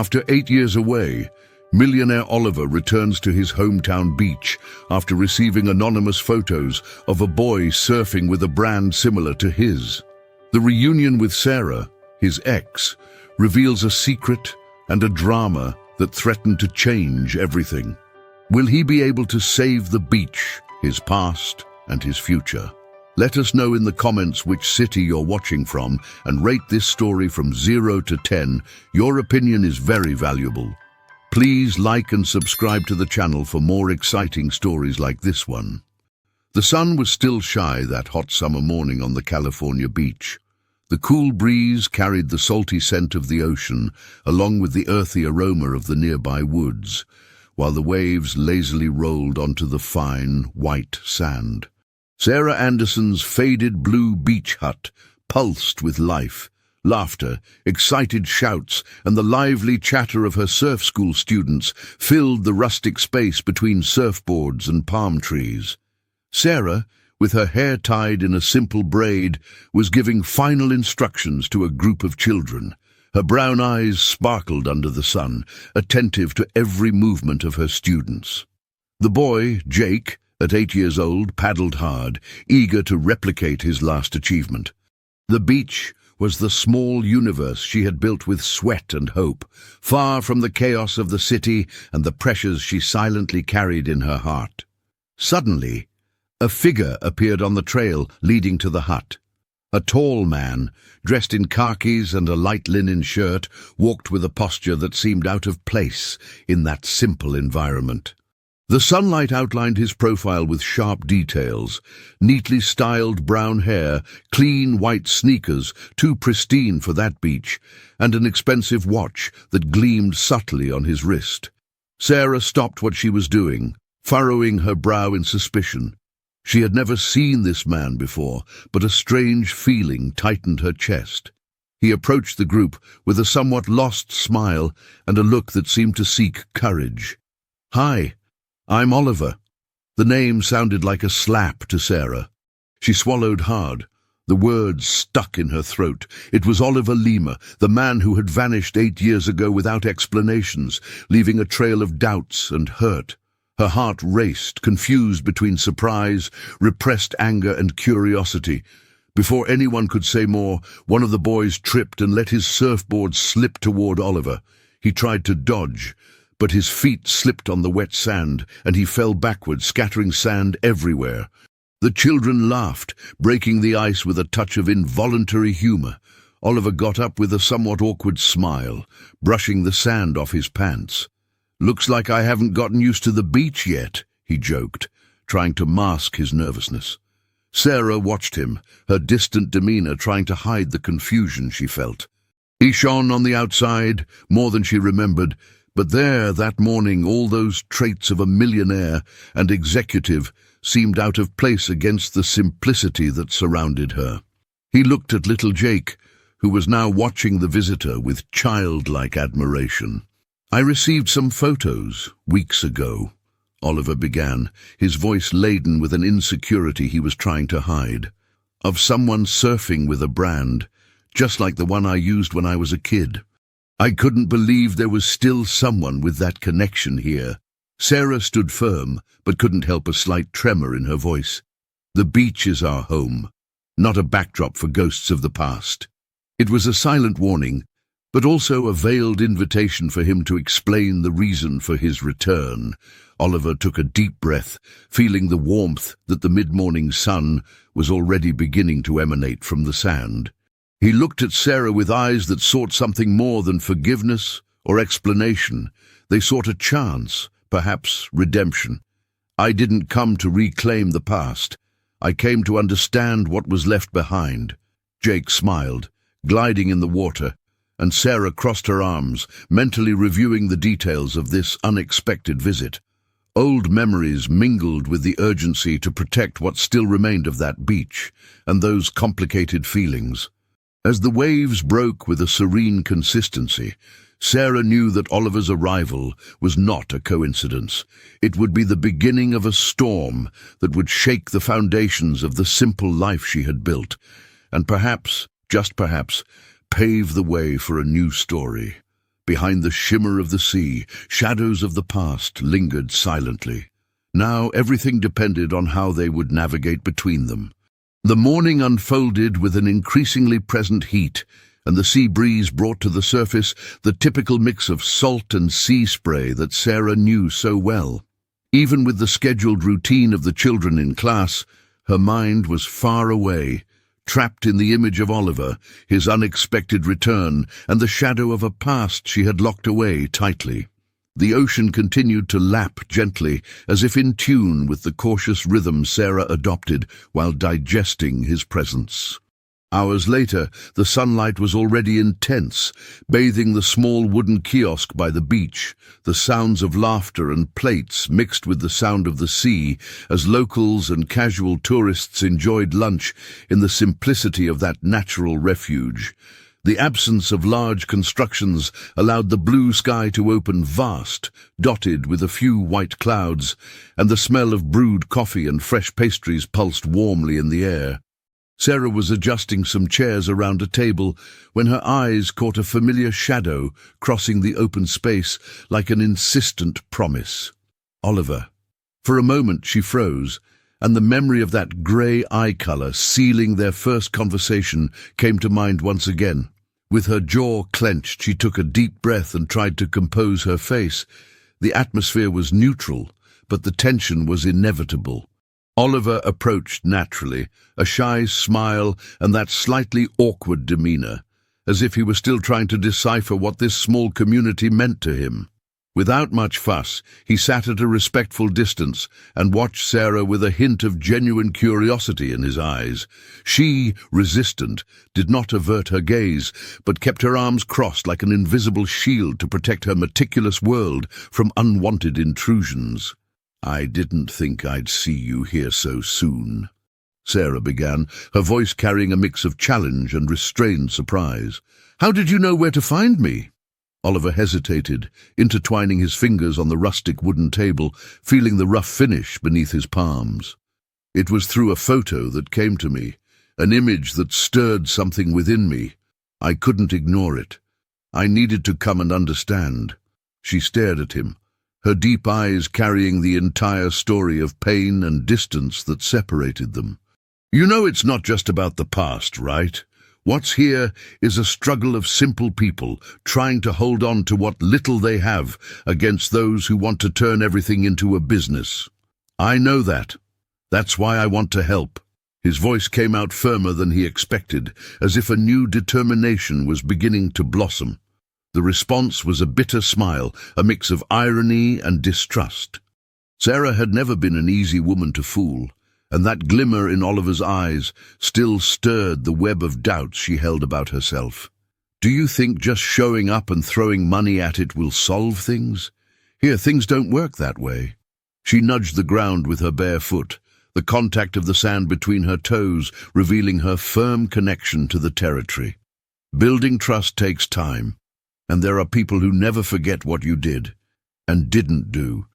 After 8 years away, millionaire Oliver returns to his hometown beach after receiving anonymous photos of a boy surfing with a brand similar to his. The reunion with Sarah, his ex, reveals a secret and a drama that threaten to change everything. Will he be able to save the beach, his past, and his future? Let us know in the comments which city you're watching from and rate this story from 0 to 10. Your opinion is very valuable. Please like and subscribe to the channel for more exciting stories like this one. The sun was still shy that hot summer morning on the California beach. The cool breeze carried the salty scent of the ocean, along with the earthy aroma of the nearby woods, while the waves lazily rolled onto the fine, white sand. Sarah Anderson's faded blue beach hut pulsed with life, laughter, excited shouts, and the lively chatter of her surf school students filled the rustic space between surfboards and palm trees. Sarah, with her hair tied in a simple braid, was giving final instructions to a group of children. Her brown eyes sparkled under the sun, attentive to every movement of her students. The boy, Jake, at 8 years old, paddled hard, eager to replicate his last achievement. The beach was the small universe she had built with sweat and hope, far from the chaos of the city and the pressures she silently carried in her heart. Suddenly, a figure appeared on the trail leading to the hut. A tall man, dressed in khakis and a light linen shirt, walked with a posture that seemed out of place in that simple environment. The sunlight outlined his profile with sharp details: neatly styled brown hair, clean white sneakers, too pristine for that beach, and an expensive watch that gleamed subtly on his wrist. Sarah stopped what she was doing, furrowing her brow in suspicion. She had never seen this man before, but a strange feeling tightened her chest. He approached the group with a somewhat lost smile and a look that seemed to seek courage. "Hi, I'm Oliver." The name sounded like a slap to Sarah. She swallowed hard. The words stuck in her throat. It was Oliver Lima, the man who had vanished 8 years ago without explanations, leaving a trail of doubts and hurt. Her heart raced, confused between surprise, repressed anger, and curiosity. Before anyone could say more, one of the boys tripped and let his surfboard slip toward Oliver. He tried to dodge, but his feet slipped on the wet sand, and he fell backward, scattering sand everywhere. The children laughed, breaking the ice with a touch of involuntary humor. Oliver got up with a somewhat awkward smile, brushing the sand off his pants. "Looks like I haven't gotten used to the beach yet," he joked, trying to mask his nervousness. Sarah watched him, her distant demeanor trying to hide the confusion she felt. He shone on the outside, more than she remembered, but there, that morning, all those traits of a millionaire and executive seemed out of place against the simplicity that surrounded her. He looked at little Jake, who was now watching the visitor with childlike admiration. "I received some photos weeks ago," Oliver began, his voice laden with an insecurity he was trying to hide, "of someone surfing with a brand, just like the one I used when I was a kid. I couldn't believe there was still someone with that connection here." Sarah stood firm, but couldn't help a slight tremor in her voice. "The beach is our home, not a backdrop for ghosts of the past." It was a silent warning, but also a veiled invitation for him to explain the reason for his return. Oliver took a deep breath, feeling the warmth that the mid-morning sun was already beginning to emanate from the sand. He looked at Sarah with eyes that sought something more than forgiveness or explanation. They sought a chance, perhaps redemption. "I didn't come to reclaim the past. I came to understand what was left behind." Jake smiled, gliding in the water, and Sarah crossed her arms, mentally reviewing the details of this unexpected visit. Old memories mingled with the urgency to protect what still remained of that beach, and those complicated feelings. As the waves broke with a serene consistency, Sarah knew that Oliver's arrival was not a coincidence. It would be the beginning of a storm that would shake the foundations of the simple life she had built, and perhaps, just perhaps, pave the way for a new story. Behind the shimmer of the sea, shadows of the past lingered silently. Now everything depended on how they would navigate between them. The morning unfolded with an increasingly present heat, and the sea breeze brought to the surface the typical mix of salt and sea spray that Sarah knew so well. Even with the scheduled routine of the children in class, her mind was far away, trapped in the image of Oliver, his unexpected return, and the shadow of a past she had locked away tightly. The ocean continued to lap gently, as if in tune with the cautious rhythm Sarah adopted while digesting his presence. Hours later, the sunlight was already intense, bathing the small wooden kiosk by the beach, the sounds of laughter and plates mixed with the sound of the sea as locals and casual tourists enjoyed lunch in the simplicity of that natural refuge. The absence of large constructions allowed the blue sky to open vast, dotted with a few white clouds, and the smell of brewed coffee and fresh pastries pulsed warmly in the air. Sarah was adjusting some chairs around a table when her eyes caught a familiar shadow crossing the open space like an insistent promise. Oliver. For a moment she froze, and the memory of that grey eye colour sealing their first conversation came to mind once again. With her jaw clenched, she took a deep breath and tried to compose her face. The atmosphere was neutral, but the tension was inevitable. Oliver approached naturally, a shy smile and that slightly awkward demeanour, as if he were still trying to decipher what this small community meant to him. Without much fuss, he sat at a respectful distance and watched Sarah with a hint of genuine curiosity in his eyes. She, resistant, did not avert her gaze, but kept her arms crossed like an invisible shield to protect her meticulous world from unwanted intrusions. "I didn't think I'd see you here so soon," Sarah began, her voice carrying a mix of challenge and restrained surprise. "How did you know where to find me?" Oliver hesitated, intertwining his fingers on the rustic wooden table, feeling the rough finish beneath his palms. "It was through a photo that came to me, an image that stirred something within me. I couldn't ignore it. I needed to come and understand." She stared at him, her deep eyes carrying the entire story of pain and distance that separated them. "You know it's not just about the past, right? What's here is a struggle of simple people trying to hold on to what little they have against those who want to turn everything into a business. I know that. That's why I want to help." His voice came out firmer than he expected, as if a new determination was beginning to blossom. The response was a bitter smile, a mix of irony and distrust. Sarah had never been an easy woman to fool, and that glimmer in Oliver's eyes still stirred the web of doubts she held about herself. "Do you think just showing up and throwing money at it will solve things? Here, things don't work that way." She nudged the ground with her bare foot, the contact of the sand between her toes revealing her firm connection to the territory. Building trust takes time, and there are people who never forget what you did and didn't do.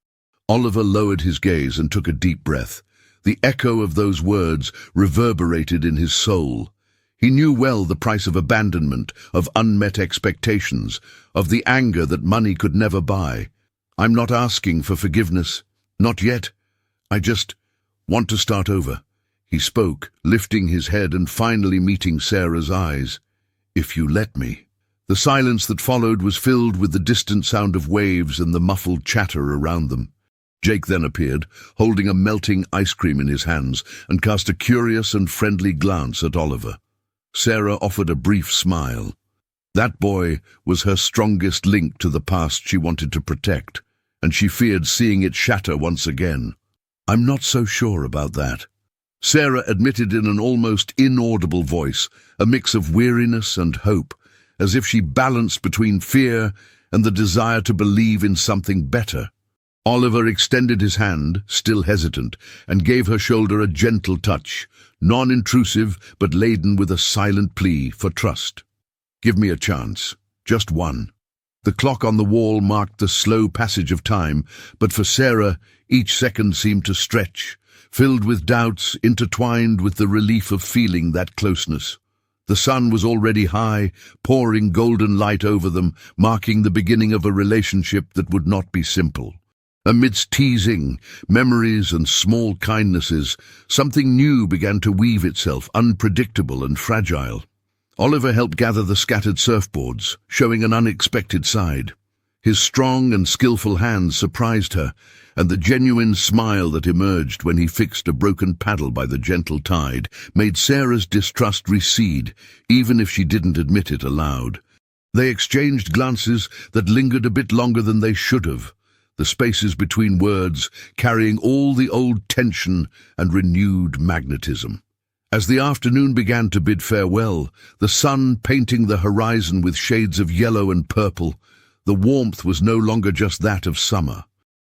Oliver lowered his gaze and took a deep breath. The echo of those words reverberated in his soul. He knew well the price of abandonment, of unmet expectations, of the anger that money could never buy. "I'm not asking for forgiveness. Not yet. I just want to start over," he spoke, lifting his head and finally meeting Sarah's eyes. "If you let me." The silence that followed was filled with the distant sound of waves and the muffled chatter around them. Jake then appeared, holding a melting ice cream in his hands, and cast a curious and friendly glance at Oliver. Sarah offered a brief smile. That boy was her strongest link to the past she wanted to protect, and she feared seeing it shatter once again. "I'm not so sure about that," Sarah admitted in an almost inaudible voice, a mix of weariness and hope, as if she balanced between fear and the desire to believe in something better. Oliver extended his hand, still hesitant, and gave her shoulder a gentle touch, non-intrusive but laden with a silent plea for trust. "Give me a chance. Just one." The clock on the wall marked the slow passage of time, but for Sarah, each second seemed to stretch, filled with doubts intertwined with the relief of feeling that closeness. The sun was already high, pouring golden light over them, marking the beginning of a relationship that would not be simple. Amidst teasing, memories and small kindnesses, something new began to weave itself, unpredictable and fragile. Oliver helped gather the scattered surfboards, showing an unexpected side. His strong and skillful hands surprised her, and the genuine smile that emerged when he fixed a broken paddle by the gentle tide made Sarah's distrust recede, even if she didn't admit it aloud. They exchanged glances that lingered a bit longer than they should have, the spaces between words carrying all the old tension and renewed magnetism. As the afternoon began to bid farewell, the sun painting the horizon with shades of yellow and purple, the warmth was no longer just that of summer.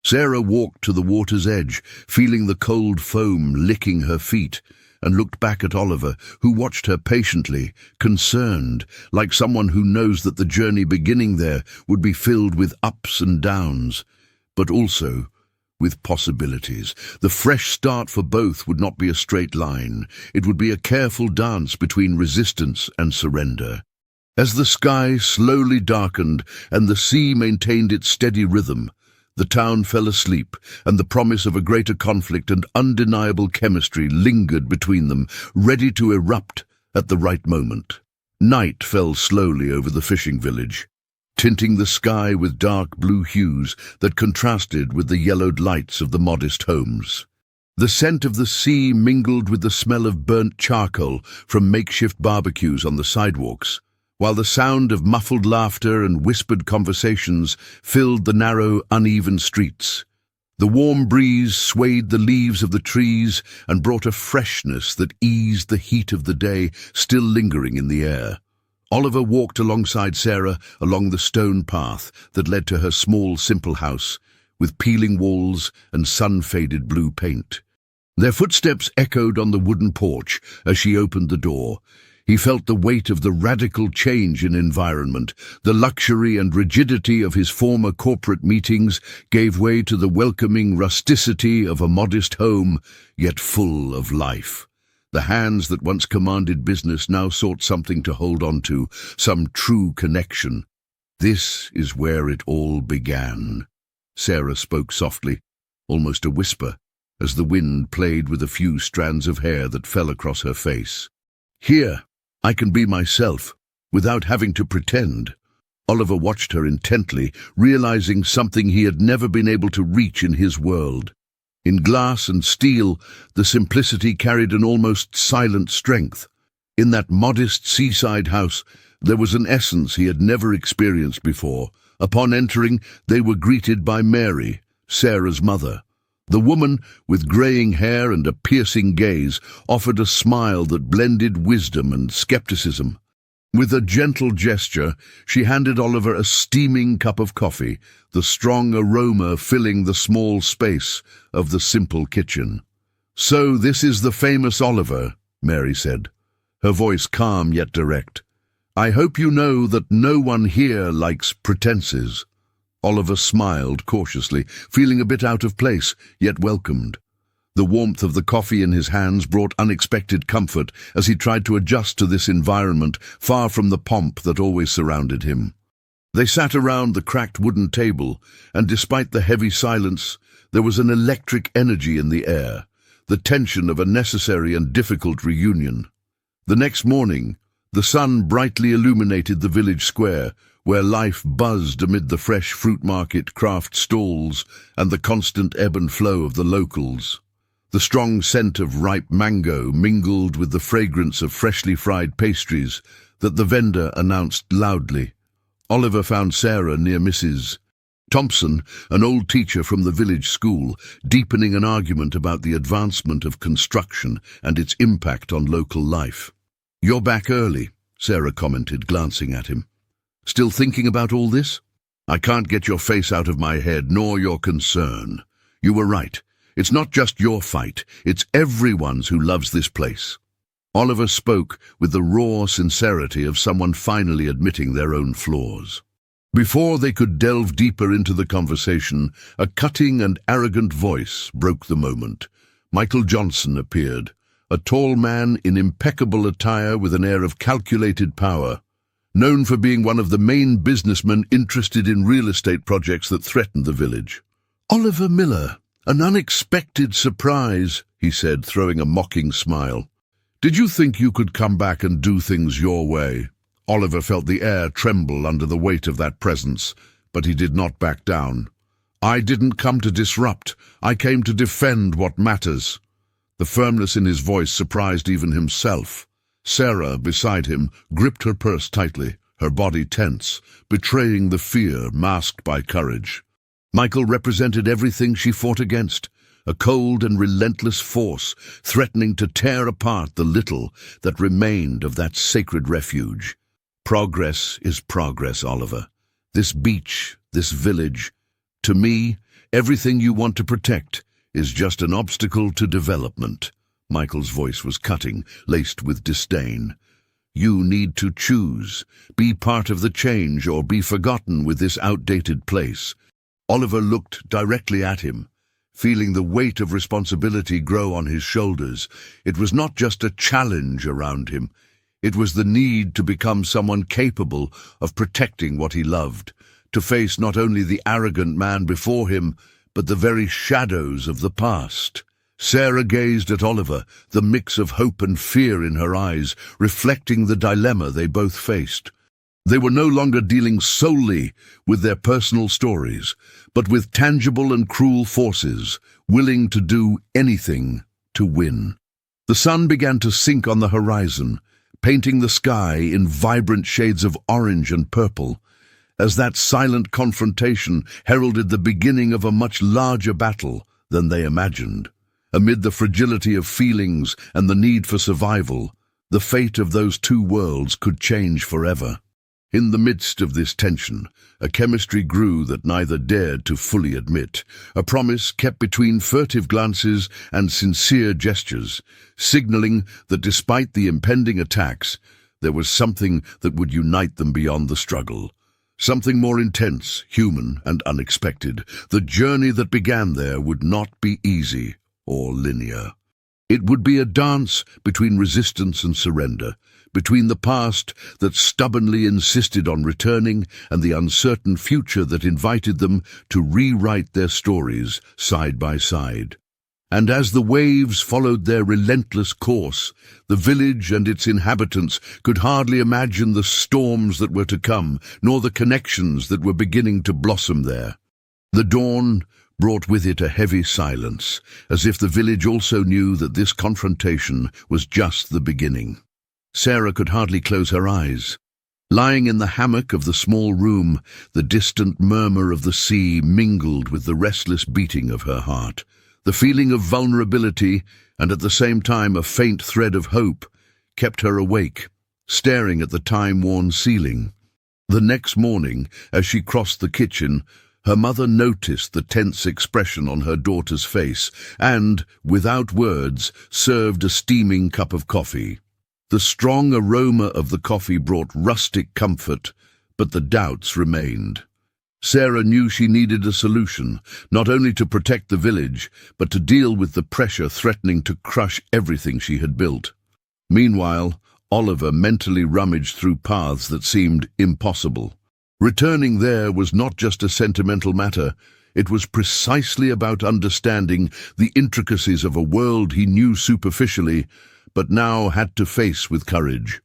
Sarah walked to the water's edge, feeling the cold foam licking her feet, and looked back at Oliver, who watched her patiently, concerned, like someone who knows that the journey beginning there would be filled with ups and downs, but also with possibilities. The fresh start for both would not be a straight line. It would be a careful dance between resistance and surrender. As the sky slowly darkened and the sea maintained its steady rhythm, the town fell asleep, and the promise of a greater conflict and undeniable chemistry lingered between them, ready to erupt at the right moment. Night fell slowly over the fishing village, tinting the sky with dark blue hues that contrasted with the yellowed lights of the modest homes. The scent of the sea mingled with the smell of burnt charcoal from makeshift barbecues on the sidewalks, while the sound of muffled laughter and whispered conversations filled the narrow, uneven streets. The warm breeze swayed the leaves of the trees and brought a freshness that eased the heat of the day still lingering in the air. Oliver walked alongside Sarah along the stone path that led to her small, simple house, with peeling walls and sun-faded blue paint. Their footsteps echoed on the wooden porch as she opened the door. He felt the weight of the radical change in environment. The luxury and rigidity of his former corporate meetings gave way to the welcoming rusticity of a modest home, yet full of life. The hands that once commanded business now sought something to hold on to, some true connection. This is where it all began. Sarah spoke softly, almost a whisper, as the wind played with a few strands of hair that fell across her face. Here, I can be myself, without having to pretend. Oliver watched her intently, realizing something he had never been able to reach in his world. In glass and steel, the simplicity carried an almost silent strength. In that modest seaside house, there was an essence he had never experienced before. Upon entering, they were greeted by Mary, Sarah's mother. The woman, with graying hair and a piercing gaze, offered a smile that blended wisdom and skepticism. With a gentle gesture, she handed Oliver a steaming cup of coffee, the strong aroma filling the small space of the simple kitchen. "So this is the famous Oliver," Mary said, her voice calm yet direct. "I hope you know that no one here likes pretenses." Oliver smiled cautiously, feeling a bit out of place, yet welcomed. The warmth of the coffee in his hands brought unexpected comfort as he tried to adjust to this environment, far from the pomp that always surrounded him. They sat around the cracked wooden table, and despite the heavy silence, there was an electric energy in the air, the tension of a necessary and difficult reunion. The next morning, the sun brightly illuminated the village square, where life buzzed amid the fresh fruit market, craft stalls, and the constant ebb and flow of the locals. The strong scent of ripe mango mingled with the fragrance of freshly fried pastries that the vendor announced loudly. Oliver found Sarah near Mrs. Thompson, an old teacher from the village school, deepening an argument about the advancement of construction and its impact on local life. "You're back early," Sarah commented, glancing at him. "Still thinking about all this? I can't get your face out of my head, nor your concern. You were right. It's not just your fight, it's everyone's who loves this place." Oliver spoke with the raw sincerity of someone finally admitting their own flaws. Before they could delve deeper into the conversation, a cutting and arrogant voice broke the moment. Michael Johnson appeared, a tall man in impeccable attire with an air of calculated power, known for being one of the main businessmen interested in real estate projects that threatened the village. "Oliver Miller, an unexpected surprise," he said, throwing a mocking smile. "Did you think you could come back and do things your way?" Oliver felt the air tremble under the weight of that presence, but he did not back down. "I didn't come to disrupt. I came to defend what matters." The firmness in his voice surprised even himself. Sarah, beside him, gripped her purse tightly, her body tense, betraying the fear masked by courage. Michael represented everything she fought against, a cold and relentless force threatening to tear apart the little that remained of that sacred refuge. Progress is progress, Oliver. This beach, this village, to me, everything you want to protect is just an obstacle to development. Michael's voice was cutting, laced with disdain. You need to choose. Be part of the change or be forgotten with this outdated place. Oliver looked directly at him, feeling the weight of responsibility grow on his shoulders. It was not just a challenge around him. It was the need to become someone capable of protecting what he loved, to face not only the arrogant man before him, but the very shadows of the past. Sarah gazed at Oliver, the mix of hope and fear in her eyes, reflecting the dilemma they both faced. They were no longer dealing solely with their personal stories, but with tangible and cruel forces, willing to do anything to win. The sun began to sink on the horizon, painting the sky in vibrant shades of orange and purple, as that silent confrontation heralded the beginning of a much larger battle than they imagined. Amid the fragility of feelings and the need for survival, the fate of those two worlds could change forever. In the midst of this tension, a chemistry grew that neither dared to fully admit, a promise kept between furtive glances and sincere gestures, signaling that despite the impending attacks, there was something that would unite them beyond the struggle. Something more intense, human, and unexpected. The journey that began there would not be easy or linear. It would be a dance between resistance and surrender, between the past that stubbornly insisted on returning and the uncertain future that invited them to rewrite their stories side by side. And as the waves followed their relentless course, the village and its inhabitants could hardly imagine the storms that were to come, nor the connections that were beginning to blossom there. The dawn brought with it a heavy silence, as if the village also knew that this confrontation was just the beginning. Sarah could hardly close her eyes. Lying in the hammock of the small room, the distant murmur of the sea mingled with the restless beating of her heart. The feeling of vulnerability, and at the same time a faint thread of hope, kept her awake, staring at the time-worn ceiling. The next morning, as she crossed the kitchen, her mother noticed the tense expression on her daughter's face and, without words, served a steaming cup of coffee. The strong aroma of the coffee brought rustic comfort, but the doubts remained. Sarah knew she needed a solution, not only to protect the village, but to deal with the pressure threatening to crush everything she had built. Meanwhile, Oliver mentally rummaged through paths that seemed impossible. Returning there was not just a sentimental matter, it was precisely about understanding the intricacies of a world he knew superficially, but now had to face with courage.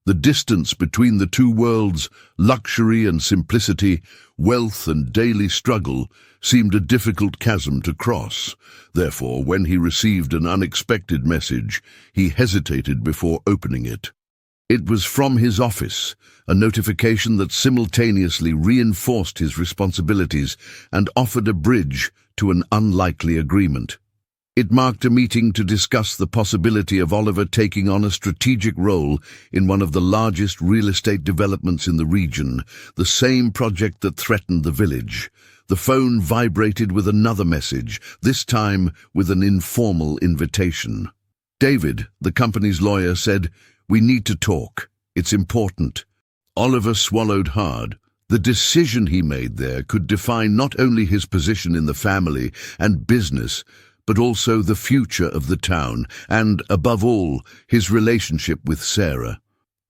The distance between the two worlds, luxury and simplicity, wealth and daily struggle, seemed a difficult chasm to cross. Therefore, when he received an unexpected message, he hesitated before opening it. It was from his office, a notification that simultaneously reinforced his responsibilities and offered a bridge to an unlikely agreement. It marked a meeting to discuss the possibility of Oliver taking on a strategic role in one of the largest real estate developments in the region, the same project that threatened the village. The phone vibrated with another message, this time with an informal invitation. David, the company's lawyer, said, "We need to talk. It's important." Oliver swallowed hard. The decision he made there could define not only his position in the family and business, but also the future of the town and, above all, his relationship with Sarah.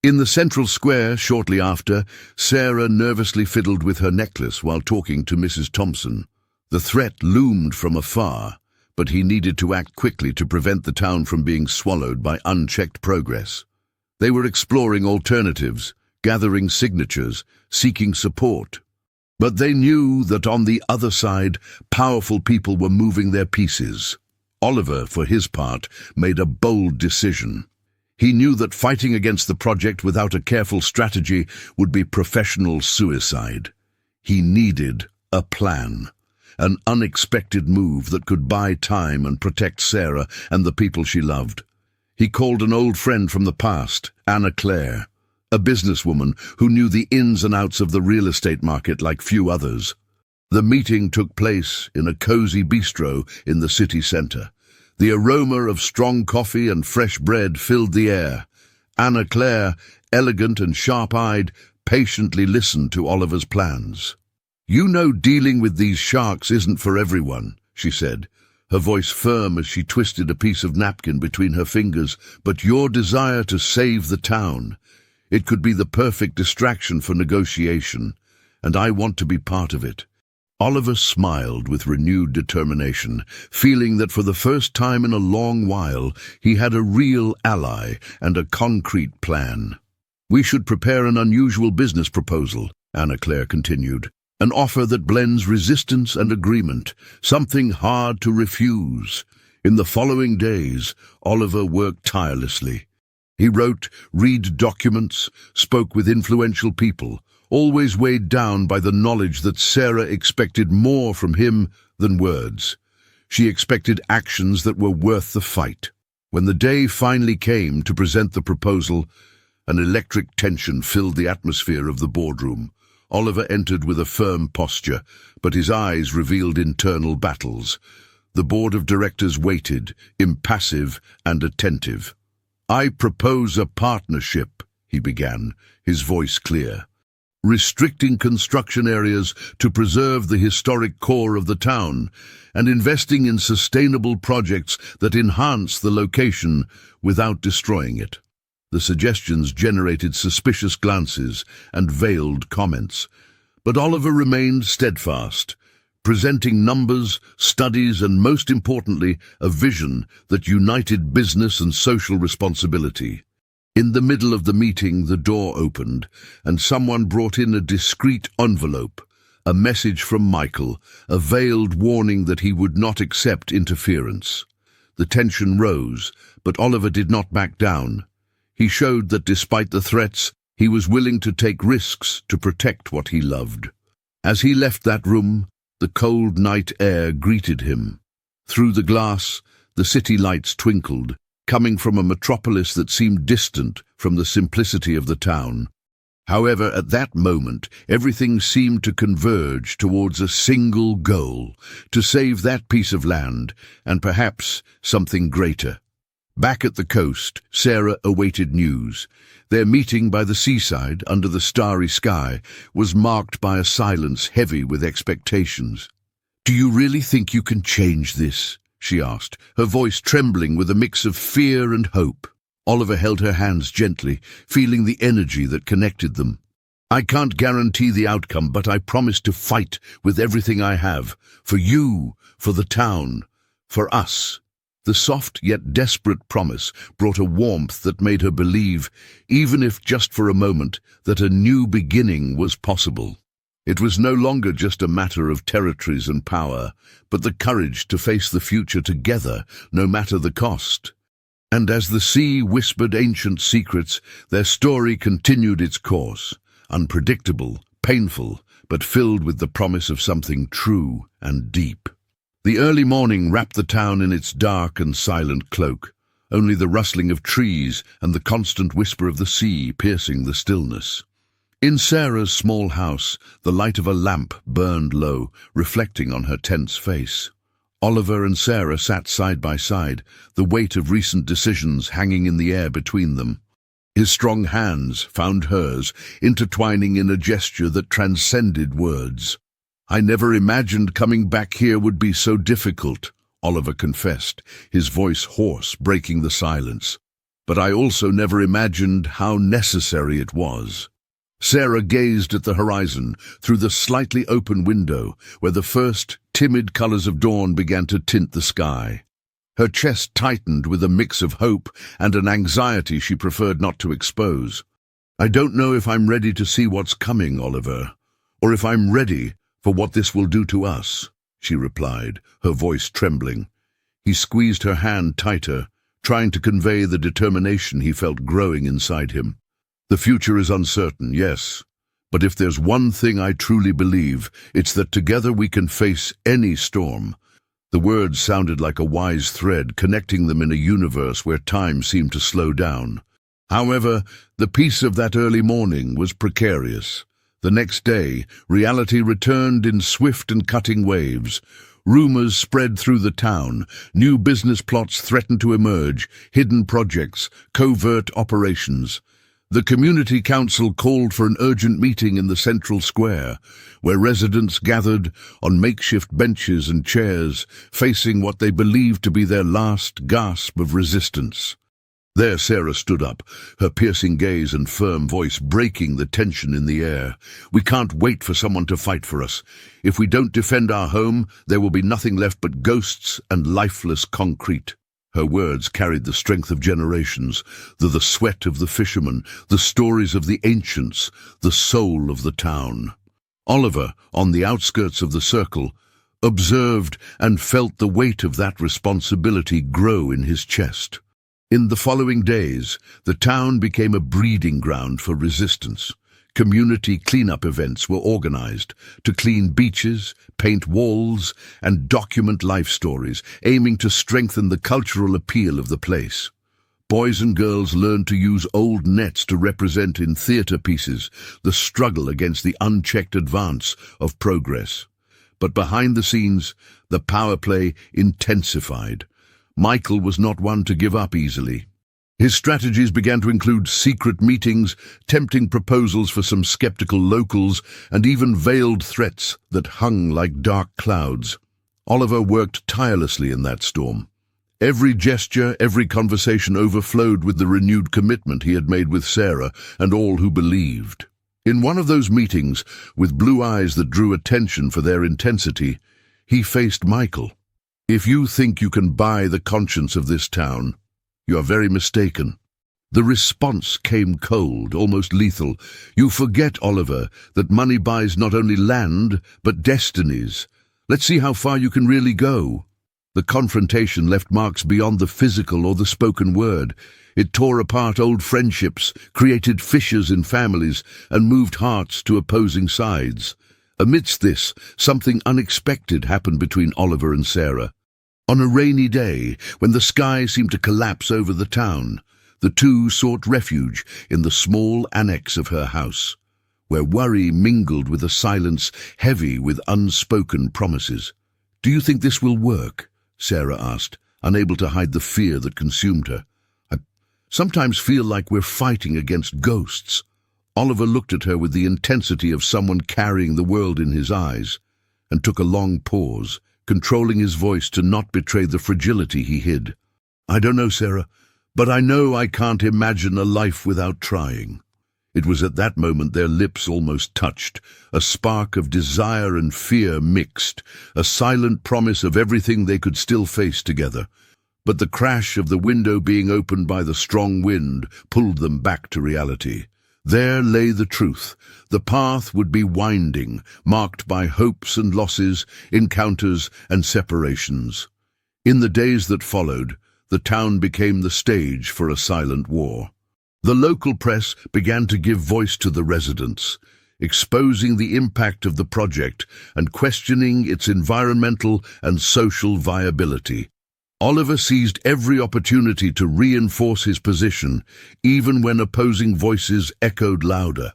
In the central square, shortly after, Sarah nervously fiddled with her necklace while talking to Mrs. Thompson. The threat loomed from afar, but he needed to act quickly to prevent the town from being swallowed by unchecked progress. They were exploring alternatives, gathering signatures, seeking support. But they knew that on the other side, powerful people were moving their pieces. Oliver, for his part, made a bold decision. He knew that fighting against the project without a careful strategy would be professional suicide. He needed a plan, an unexpected move that could buy time and protect Sarah and the people she loved. He called an old friend from the past, Anna Claire, a businesswoman who knew the ins and outs of the real estate market like few others. The meeting took place in a cozy bistro in the city centre. The aroma of strong coffee and fresh bread filled the air. Anna Claire, elegant and sharp-eyed, patiently listened to Oliver's plans. "You know, dealing with these sharks isn't for everyone," she said, her voice firm as she twisted a piece of napkin between her fingers. "But your desire to save the town, it could be the perfect distraction for negotiation, and I want to be part of it." Oliver smiled with renewed determination, feeling that for the first time in a long while he had a real ally and a concrete plan. "We should prepare an unusual business proposal," Anna Claire continued. "An offer that blends resistance and agreement, something hard to refuse." In the following days, Oliver worked tirelessly. He wrote, read documents, spoke with influential people, always weighed down by the knowledge that Sarah expected more from him than words. She expected actions that were worth the fight. When the day finally came to present the proposal, an electric tension filled the atmosphere of the boardroom. Oliver entered with a firm posture, but his eyes revealed internal battles. The board of directors waited, impassive and attentive. "I propose a partnership," he began, his voice clear. "Restricting construction areas to preserve the historic core of the town, and investing in sustainable projects that enhance the location without destroying it." The suggestions generated suspicious glances and veiled comments, but Oliver remained steadfast, presenting numbers, studies, and most importantly, a vision that united business and social responsibility. In the middle of the meeting, the door opened, and someone brought in a discreet envelope, a message from Michael, a veiled warning that he would not accept interference. The tension rose, but Oliver did not back down. He showed that despite the threats, he was willing to take risks to protect what he loved. As he left that room, the cold night air greeted him. Through the glass, the city lights twinkled, coming from a metropolis that seemed distant from the simplicity of the town. However, at that moment, everything seemed to converge towards a single goal, to save that piece of land, and perhaps something greater. Back at the coast, Sarah awaited news. Their meeting by the seaside, under the starry sky, was marked by a silence heavy with expectations. "Do you really think you can change this?" she asked, her voice trembling with a mix of fear and hope. Oliver held her hands gently, feeling the energy that connected them. "I can't guarantee the outcome, but I promise to fight with everything I have. For you, for the town, for us." The soft yet desperate promise brought a warmth that made her believe, even if just for a moment, that a new beginning was possible. It was no longer just a matter of territories and power, but the courage to face the future together, no matter the cost. And as the sea whispered ancient secrets, their story continued its course, unpredictable, painful, but filled with the promise of something true and deep. The early morning wrapped the town in its dark and silent cloak, only the rustling of trees and the constant whisper of the sea piercing the stillness. In Sarah's small house, the light of a lamp burned low, reflecting on her tense face. Oliver and Sarah sat side by side, the weight of recent decisions hanging in the air between them. His strong hands found hers, intertwining in a gesture that transcended words. "I never imagined coming back here would be so difficult," Oliver confessed, his voice hoarse, breaking the silence. But I also never imagined how necessary it was. Sarah gazed at the horizon through the slightly open window where the first timid colors of dawn began to tint the sky. Her chest tightened with a mix of hope and an anxiety she preferred not to expose. I don't know if I'm ready to see what's coming, Oliver, or if I'm ready for what this will do to us, she replied, her voice trembling. He squeezed her hand tighter, trying to convey the determination he felt growing inside him. The future is uncertain, yes, but if there's one thing I truly believe, it's that together we can face any storm. The words sounded like a wise thread, connecting them in a universe where time seemed to slow down. However, the peace of that early morning was precarious. The next day, reality returned in swift and cutting waves. Rumors spread through the town, new business plots threatened to emerge, hidden projects, covert operations. The community council called for an urgent meeting in the central square, where residents gathered on makeshift benches and chairs, facing what they believed to be their last gasp of resistance. There Sarah stood up, her piercing gaze and firm voice breaking the tension in the air. We can't wait for someone to fight for us. If we don't defend our home, there will be nothing left but ghosts and lifeless concrete. Her words carried the strength of generations, the sweat of the fishermen, the stories of the ancients, the soul of the town. Oliver, on the outskirts of the circle, observed and felt the weight of that responsibility grow in his chest. In the following days, the town became a breeding ground for resistance. Community cleanup events were organized to clean beaches, paint walls, and document life stories, aiming to strengthen the cultural appeal of the place. Boys and girls learned to use old nets to represent in theater pieces the struggle against the unchecked advance of progress. But behind the scenes, the power play intensified. Michael was not one to give up easily. His strategies began to include secret meetings, tempting proposals for some skeptical locals, and even veiled threats that hung like dark clouds. Oliver worked tirelessly in that storm. Every gesture, every conversation overflowed with the renewed commitment he had made with Sarah and all who believed. In one of those meetings, with blue eyes that drew attention for their intensity, he faced Michael. If you think you can buy the conscience of this town, you are very mistaken. The response came cold, almost lethal. You forget, Oliver, that money buys not only land, but destinies. Let's see how far you can really go. The confrontation left marks beyond the physical or the spoken word. It tore apart old friendships, created fissures in families, and moved hearts to opposing sides. Amidst this, something unexpected happened between Oliver and Sarah. On a rainy day, when the sky seemed to collapse over the town, the two sought refuge in the small annex of her house, where worry mingled with a silence heavy with unspoken promises. "Do you think this will work?" Sarah asked, unable to hide the fear that consumed her. "I sometimes feel like we're fighting against ghosts." Oliver looked at her with the intensity of someone carrying the world in his eyes, and took a long pause, controlling his voice to not betray the fragility he hid. "I don't know, Sarah, but I know I can't imagine a life without trying." It was at that moment their lips almost touched, a spark of desire and fear mixed, a silent promise of everything they could still face together. But the crash of the window being opened by the strong wind pulled them back to reality. There lay the truth. The path would be winding, marked by hopes and losses, encounters and separations. In the days that followed, the town became the stage for a silent war. The local press began to give voice to the residents, exposing the impact of the project and questioning its environmental and social viability. Oliver seized every opportunity to reinforce his position, even when opposing voices echoed louder.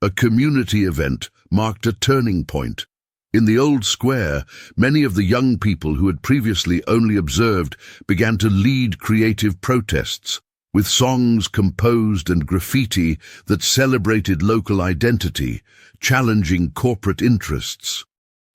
A community event marked a turning point. In the old square, many of the young people who had previously only observed began to lead creative protests, with songs composed and graffiti that celebrated local identity, challenging corporate interests.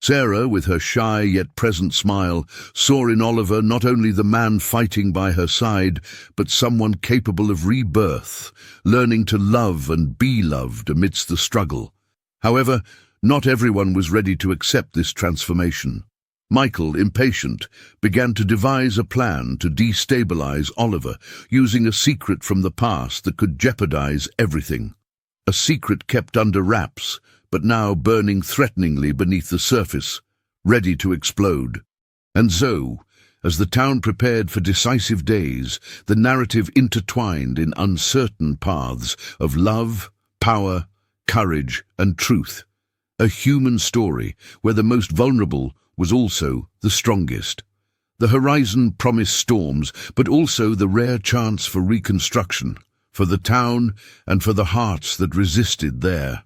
Sarah, with her shy yet present smile, saw in Oliver not only the man fighting by her side, but someone capable of rebirth, learning to love and be loved amidst the struggle. However, not everyone was ready to accept this transformation. Michael, impatient, began to devise a plan to destabilize Oliver, using a secret from the past that could jeopardize everything. A secret kept under wraps, but now burning threateningly beneath the surface, ready to explode. And so, as the town prepared for decisive days, the narrative intertwined in uncertain paths of love, power, courage, and truth. A human story where the most vulnerable was also the strongest. The horizon promised storms, but also the rare chance for reconstruction, for the town and for the hearts that resisted there.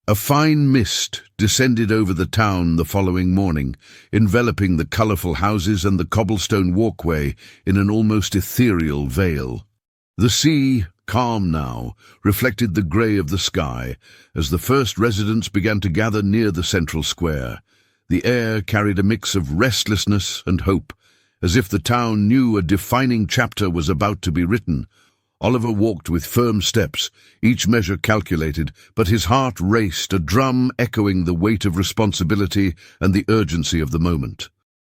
A fine mist descended over the town the following morning, enveloping the colourful houses and the cobblestone walkway in an almost ethereal veil. The sea, calm now, reflected the grey of the sky as the first residents began to gather near the central square. The air carried a mix of restlessness and hope, as if the town knew a defining chapter was about to be written. Oliver walked with firm steps, each measure calculated, but his heart raced, a drum echoing the weight of responsibility and the urgency of the moment.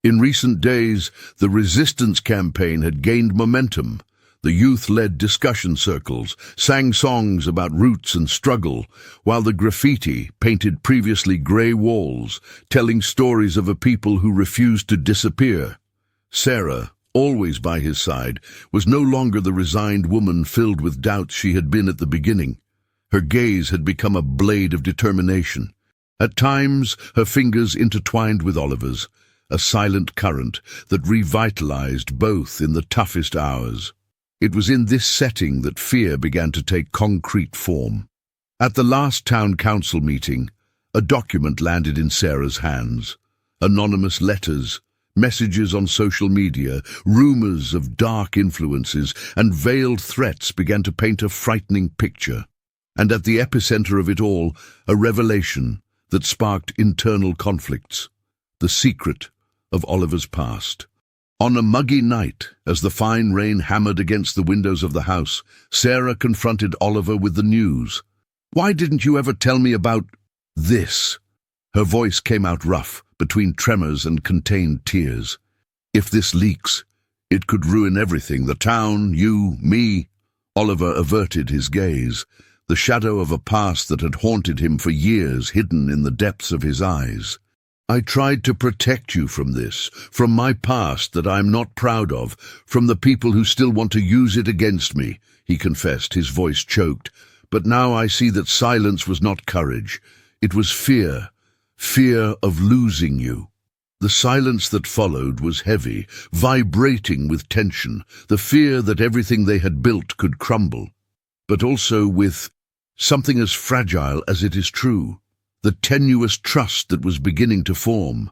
In recent days, the resistance campaign had gained momentum. The youth led discussion circles, sang songs about roots and struggle, while the graffiti painted previously grey walls, telling stories of a people who refused to disappear. Sarah, always by his side, was no longer the resigned woman filled with doubts she had been at the beginning. Her gaze had become a blade of determination. At times, her fingers intertwined with Oliver's, a silent current that revitalized both in the toughest hours. It was in this setting that fear began to take concrete form. At the last town council meeting, a document landed in Sarah's hands. Anonymous letters, messages on social media, rumors of dark influences, and veiled threats began to paint a frightening picture. And at the epicenter of it all, a revelation that sparked internal conflicts. The secret of Oliver's past. On a muggy night, as the fine rain hammered against the windows of the house, Sarah confronted Oliver with the news. "Why didn't you ever tell me about this?" Her voice came out rough, between tremors and contained tears. "If this leaks, it could ruin everything, the town, you, me." Oliver averted his gaze, the shadow of a past that had haunted him for years hidden in the depths of his eyes. "I tried to protect you from this, from my past that I am not proud of, from the people who still want to use it against me," he confessed, his voice choked. "But now I see that silence was not courage. It was fear. Fear of losing you." The silence that followed was heavy, vibrating with tension, the fear that everything they had built could crumble, but also with something as fragile as it is true. The tenuous trust that was beginning to form.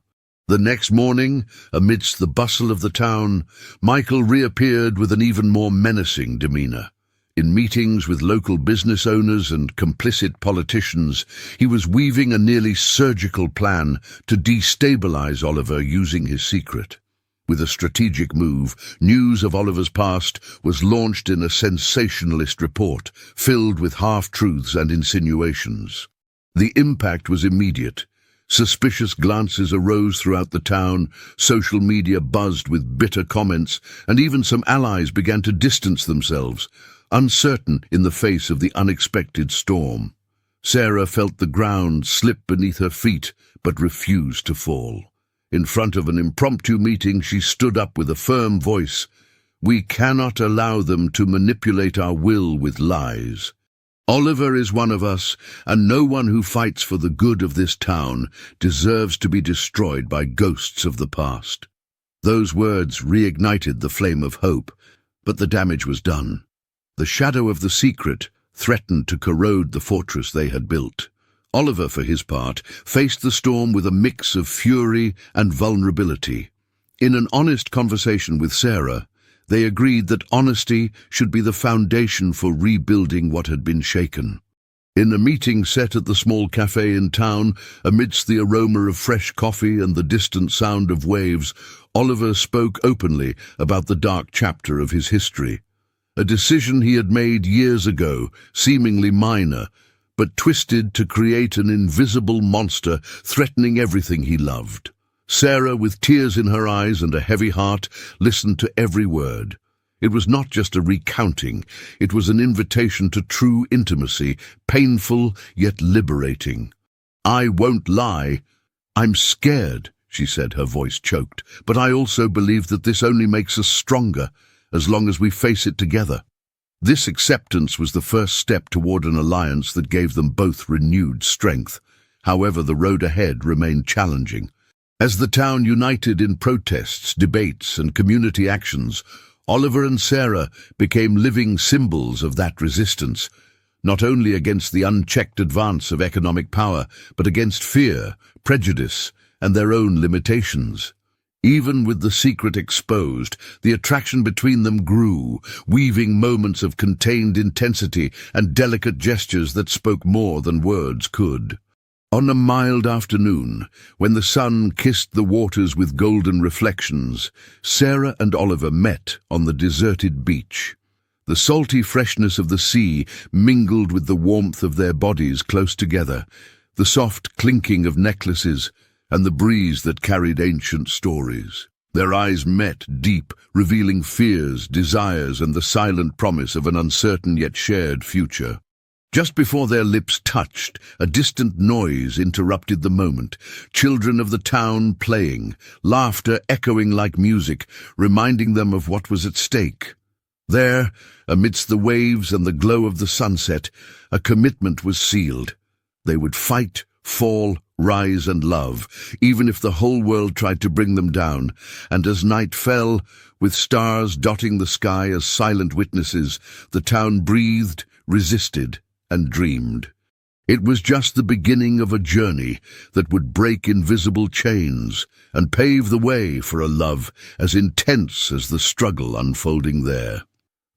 The next morning, amidst the bustle of the town, Michael reappeared with an even more menacing demeanor. In meetings with local business owners and complicit politicians, he was weaving a nearly surgical plan to destabilize Oliver using his secret. With a strategic move, news of Oliver's past was launched in a sensationalist report, filled with half-truths and insinuations. The impact was immediate. Suspicious glances arose throughout the town, social media buzzed with bitter comments, and even some allies began to distance themselves, uncertain in the face of the unexpected storm. Sarah felt the ground slip beneath her feet, but refused to fall. In front of an impromptu meeting, she stood up with a firm voice. "We cannot allow them to manipulate our will with lies. Oliver is one of us, and no one who fights for the good of this town deserves to be destroyed by ghosts of the past." Those words reignited the flame of hope, but the damage was done. The shadow of the secret threatened to corrode the fortress they had built. Oliver, for his part, faced the storm with a mix of fury and vulnerability. In an honest conversation with Sarah, they agreed that honesty should be the foundation for rebuilding what had been shaken. In a meeting set at the small cafe in town, amidst the aroma of fresh coffee and the distant sound of waves, Oliver spoke openly about the dark chapter of his history. A decision he had made years ago, seemingly minor, but twisted to create an invisible monster threatening everything he loved. Sarah, with tears in her eyes and a heavy heart, listened to every word. It was not just a recounting, it was an invitation to true intimacy, painful yet liberating. "I won't lie. I'm scared," she said, her voice choked, "but I also believe that this only makes us stronger, as long as we face it together." This acceptance was the first step toward an alliance that gave them both renewed strength. However, the road ahead remained challenging. As the town united in protests, debates, and community actions, Oliver and Sarah became living symbols of that resistance, not only against the unchecked advance of economic power, but against fear, prejudice, and their own limitations. Even with the secret exposed, the attraction between them grew, weaving moments of contained intensity and delicate gestures that spoke more than words could. On a mild afternoon, when the sun kissed the waters with golden reflections, Sarah and Oliver met on the deserted beach. The salty freshness of the sea mingled with the warmth of their bodies close together, the soft clinking of necklaces, and the breeze that carried ancient stories. Their eyes met deep, revealing fears, desires, and the silent promise of an uncertain yet shared future. Just before their lips touched, a distant noise interrupted the moment. Children of the town playing, laughter echoing like music, reminding them of what was at stake. There, amidst the waves and the glow of the sunset, a commitment was sealed. They would fight, fall, rise and love, even if the whole world tried to bring them down. And as night fell, with stars dotting the sky as silent witnesses, the town breathed, resisted, and dreamed. It was just the beginning of a journey that would break invisible chains and pave the way for a love as intense as the struggle unfolding there.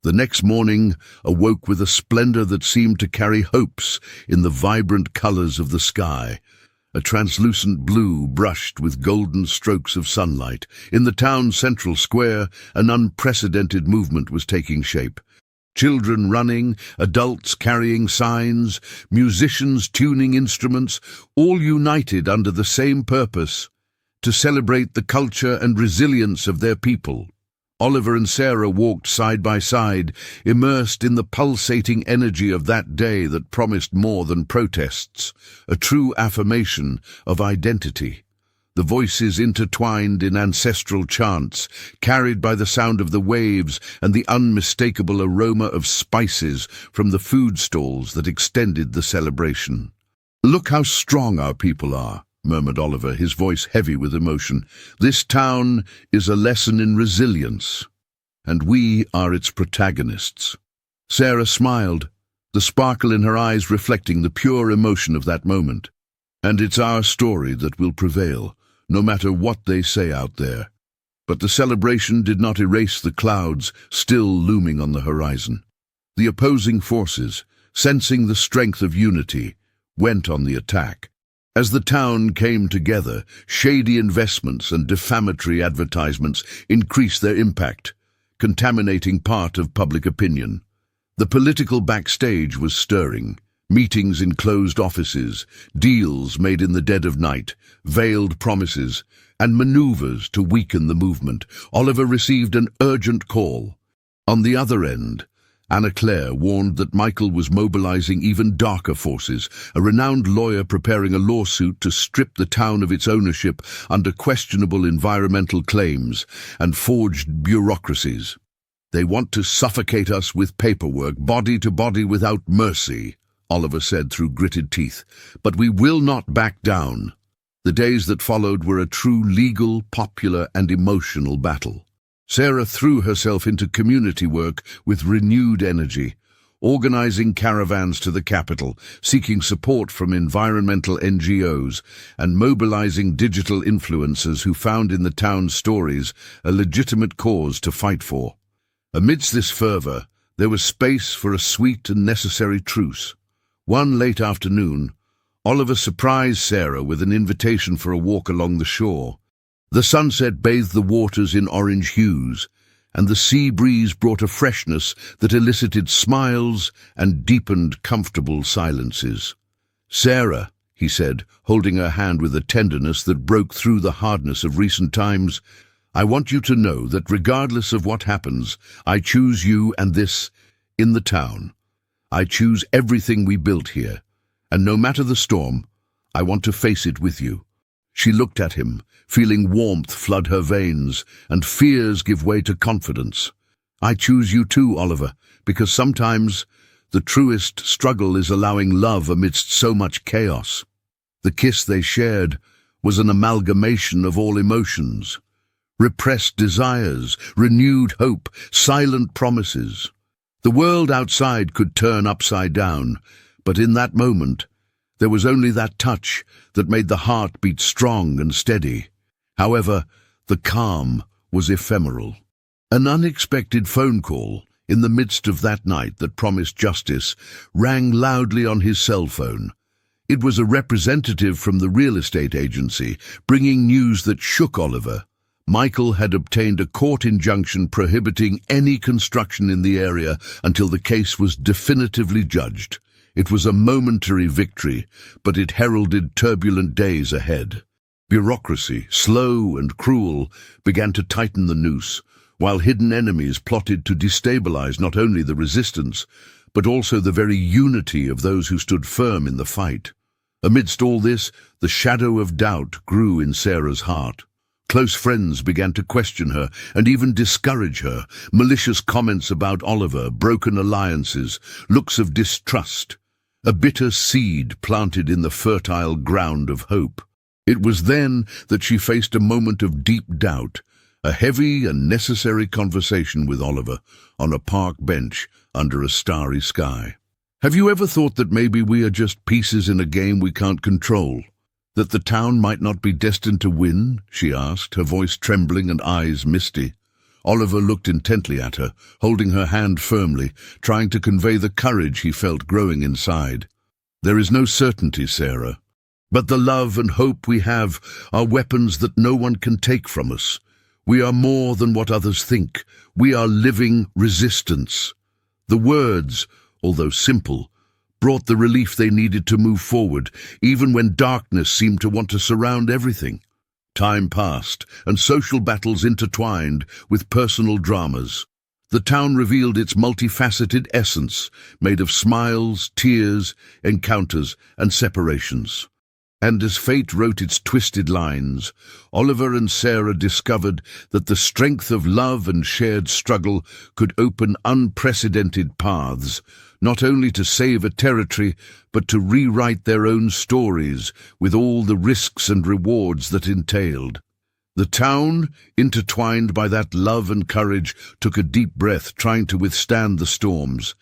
The next morning awoke with a splendor that seemed to carry hopes in the vibrant colors of the sky. A translucent blue brushed with golden strokes of sunlight. In the town's central square, an unprecedented movement was taking shape. Children running, adults carrying signs, musicians tuning instruments, all united under the same purpose, to celebrate the culture and resilience of their people. Oliver and Sarah walked side by side, immersed in the pulsating energy of that day that promised more than protests, a true affirmation of identity. The voices intertwined in ancestral chants, carried by the sound of the waves and the unmistakable aroma of spices from the food stalls that extended the celebration. "Look how strong our people are," murmured Oliver, his voice heavy with emotion. "This town is a lesson in resilience, and we are its protagonists." Sarah smiled, the sparkle in her eyes reflecting the pure emotion of that moment. "And it's our story that will prevail, no matter what they say out there." But the celebration did not erase the clouds still looming on the horizon. The opposing forces, sensing the strength of unity, went on the attack. As the town came together, shady investments and defamatory advertisements increased their impact, contaminating part of public opinion. The political backstage was stirring. Meetings in closed offices, deals made in the dead of night, veiled promises, and maneuvers to weaken the movement. Oliver received an urgent call. On the other end, Anna Claire warned that Michael was mobilizing even darker forces, a renowned lawyer preparing a lawsuit to strip the town of its ownership under questionable environmental claims and forged bureaucracies. "They want to suffocate us with paperwork, body to body without mercy," Oliver said through gritted teeth, "but we will not back down." The days that followed were a true legal, popular, and emotional battle. Sarah threw herself into community work with renewed energy, organizing caravans to the capital, seeking support from environmental NGOs, and mobilizing digital influencers who found in the town's stories a legitimate cause to fight for. Amidst this fervor, there was space for a sweet and necessary truce. One late afternoon, Oliver surprised Sarah with an invitation for a walk along the shore. The sunset bathed the waters in orange hues, and the sea breeze brought a freshness that elicited smiles and deepened comfortable silences. "Sarah," he said, holding her hand with a tenderness that broke through the hardness of recent times, "I want you to know that regardless of what happens, I choose you and this in the town. I choose everything we built here, and no matter the storm, I want to face it with you." She looked at him, feeling warmth flood her veins and fears give way to confidence. "I choose you too, Oliver, because sometimes the truest struggle is allowing love amidst so much chaos." The kiss they shared was an amalgamation of all emotions. Repressed desires, renewed hope, silent promises. The world outside could turn upside down, but in that moment, there was only that touch that made the heart beat strong and steady. However, the calm was ephemeral. An unexpected phone call, in the midst of that night that promised justice, rang loudly on his cell phone. It was a representative from the real estate agency, bringing news that shook Oliver. Michael had obtained a court injunction prohibiting any construction in the area until the case was definitively judged. It was a momentary victory, but it heralded turbulent days ahead. Bureaucracy, slow and cruel, began to tighten the noose, while hidden enemies plotted to destabilize not only the resistance, but also the very unity of those who stood firm in the fight. Amidst all this, the shadow of doubt grew in Sarah's heart. Close friends began to question her and even discourage her. Malicious comments about Oliver, broken alliances, looks of distrust. A bitter seed planted in the fertile ground of hope. It was then that she faced a moment of deep doubt, a heavy and necessary conversation with Oliver on a park bench under a starry sky. "Have you ever thought that maybe we are just pieces in a game we can't control? That the town might not be destined to win?" she asked, her voice trembling and eyes misty. Oliver looked intently at her, holding her hand firmly, trying to convey the courage he felt growing inside. "There is no certainty, Sarah. But the love and hope we have are weapons that no one can take from us. We are more than what others think. We are living resistance." The words, although simple, brought the relief they needed to move forward, even when darkness seemed to want to surround everything. Time passed, and social battles intertwined with personal dramas. The town revealed its multifaceted essence, made of smiles, tears, encounters, and separations. And as fate wrote its twisted lines, Oliver and Sarah discovered that the strength of love and shared struggle could open unprecedented paths, not only to save a territory, but to rewrite their own stories with all the risks and rewards that entailed. The town, intertwined by that love and courage, took a deep breath, trying to withstand the storms.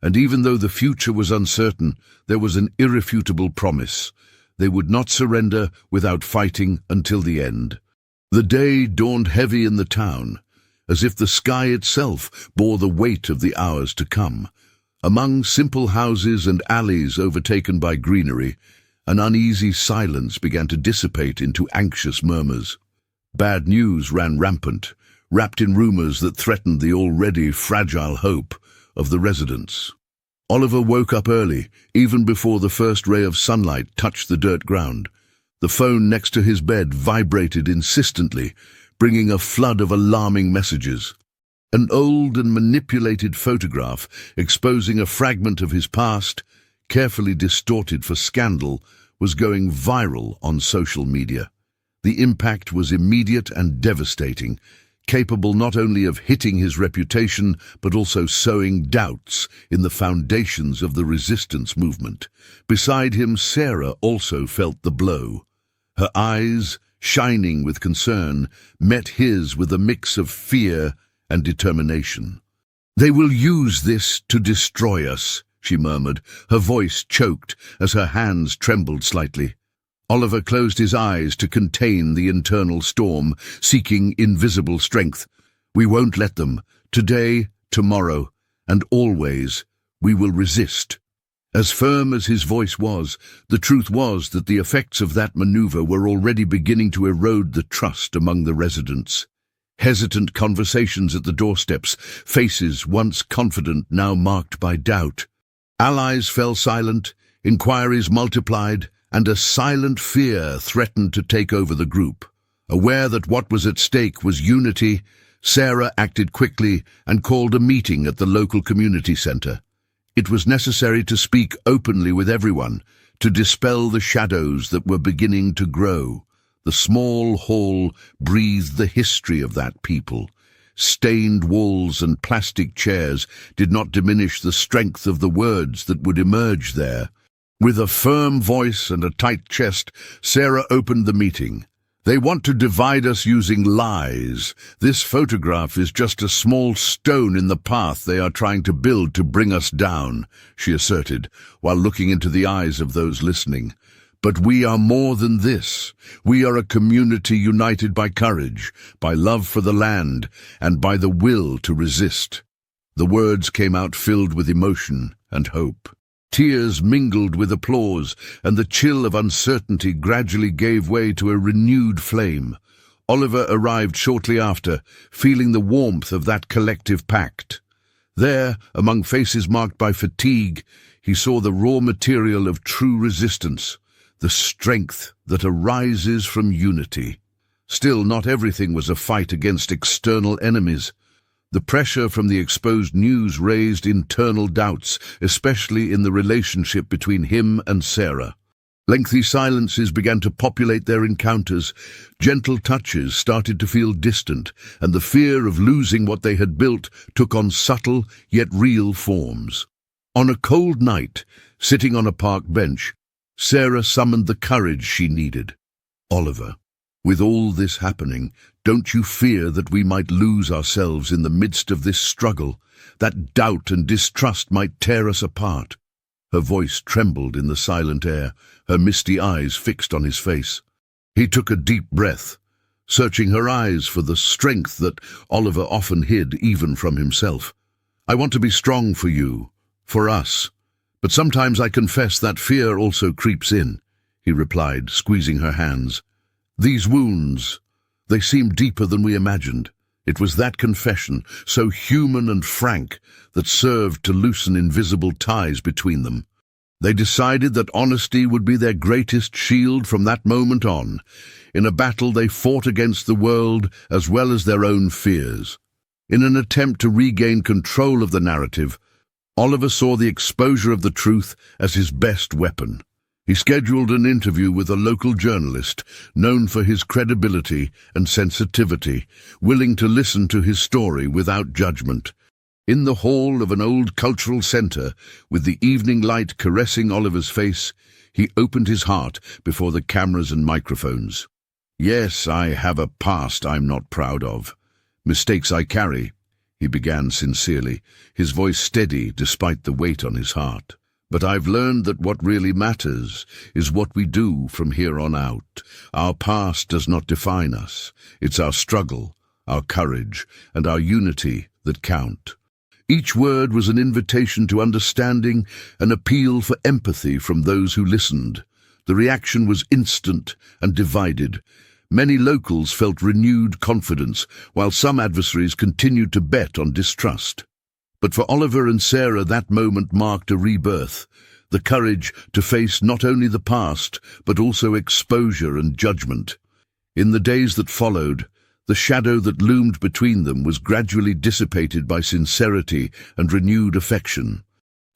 And even though the future was uncertain, there was an irrefutable promise. They would not surrender without fighting until the end. The day dawned heavy in the town, as if the sky itself bore the weight of the hours to come. Among simple houses and alleys overtaken by greenery, an uneasy silence began to dissipate into anxious murmurs. Bad news ran rampant, wrapped in rumors that threatened the already fragile hope of the residents. Oliver woke up early, even before the first ray of sunlight touched the dirt ground. The phone next to his bed vibrated insistently, bringing a flood of alarming messages. An old and manipulated photograph exposing a fragment of his past, carefully distorted for scandal, was going viral on social media. The impact was immediate and devastating, capable not only of hitting his reputation, but also sowing doubts in the foundations of the resistance movement. Beside him, Sarah also felt the blow. Her eyes, shining with concern, met his with a mix of fear and determination. "They will use this to destroy us," she murmured, her voice choked as her hands trembled slightly. Oliver closed his eyes to contain the internal storm, seeking invisible strength. "We won't let them. Today, tomorrow, and always, we will resist." As firm as his voice was, the truth was that the effects of that maneuver were already beginning to erode the trust among the residents. Hesitant conversations at the doorsteps, faces once confident now marked by doubt. Allies fell silent, inquiries multiplied, and a silent fear threatened to take over the group. Aware that what was at stake was unity, Sarah acted quickly and called a meeting at the local community center. It was necessary to speak openly with everyone, to dispel the shadows that were beginning to grow. The small hall breathed the history of that people. Stained walls and plastic chairs did not diminish the strength of the words that would emerge there. With a firm voice and a tight chest, Sarah opened the meeting. They want to divide us using lies. This photograph is just a small stone in the path they are trying to build to bring us down, she asserted, while looking into the eyes of those listening. But we are more than this. We are a community united by courage, by love for the land, and by the will to resist. The words came out filled with emotion and hope. Tears mingled with applause, and the chill of uncertainty gradually gave way to a renewed flame. Oliver arrived shortly after, feeling the warmth of that collective pact. There, among faces marked by fatigue, he saw the raw material of true resistance, the strength that arises from unity. Still, not everything was a fight against external enemies. The pressure from the exposed news raised internal doubts, especially in the relationship between him and Sarah. Lengthy silences began to populate their encounters. Gentle touches started to feel distant, and the fear of losing what they had built took on subtle yet real forms. On a cold night, sitting on a park bench, Sarah summoned the courage she needed. "Oliver, with all this happening, don't you fear that we might lose ourselves in the midst of this struggle, that doubt and distrust might tear us apart?" Her voice trembled in the silent air, her misty eyes fixed on his face. He took a deep breath, searching her eyes for the strength that Oliver often hid even from himself. "I want to be strong for you, for us, but sometimes I confess that fear also creeps in," he replied, squeezing her hands. "These wounds, they seem deeper than we imagined." It was that confession, so human and frank, that served to loosen invisible ties between them. They decided that honesty would be their greatest shield from that moment on. In a battle they fought against the world as well as their own fears. In an attempt to regain control of the narrative, Oliver saw the exposure of the truth as his best weapon. He scheduled an interview with a local journalist, known for his credibility and sensitivity, willing to listen to his story without judgment. In the hall of an old cultural center, with the evening light caressing Oliver's face, he opened his heart before the cameras and microphones. "Yes, I have a past I'm not proud of. Mistakes I carry," he began sincerely, his voice steady despite the weight on his heart. "But I've learned that what really matters is what we do from here on out. Our past does not define us. It's our struggle, our courage, and our unity that count." Each word was an invitation to understanding, an appeal for empathy from those who listened. The reaction was instant and divided. Many locals felt renewed confidence, while some adversaries continued to bet on distrust. But for Oliver and Sarah, that moment marked a rebirth, the courage to face not only the past, but also exposure and judgment. In the days that followed, the shadow that loomed between them was gradually dissipated by sincerity and renewed affection.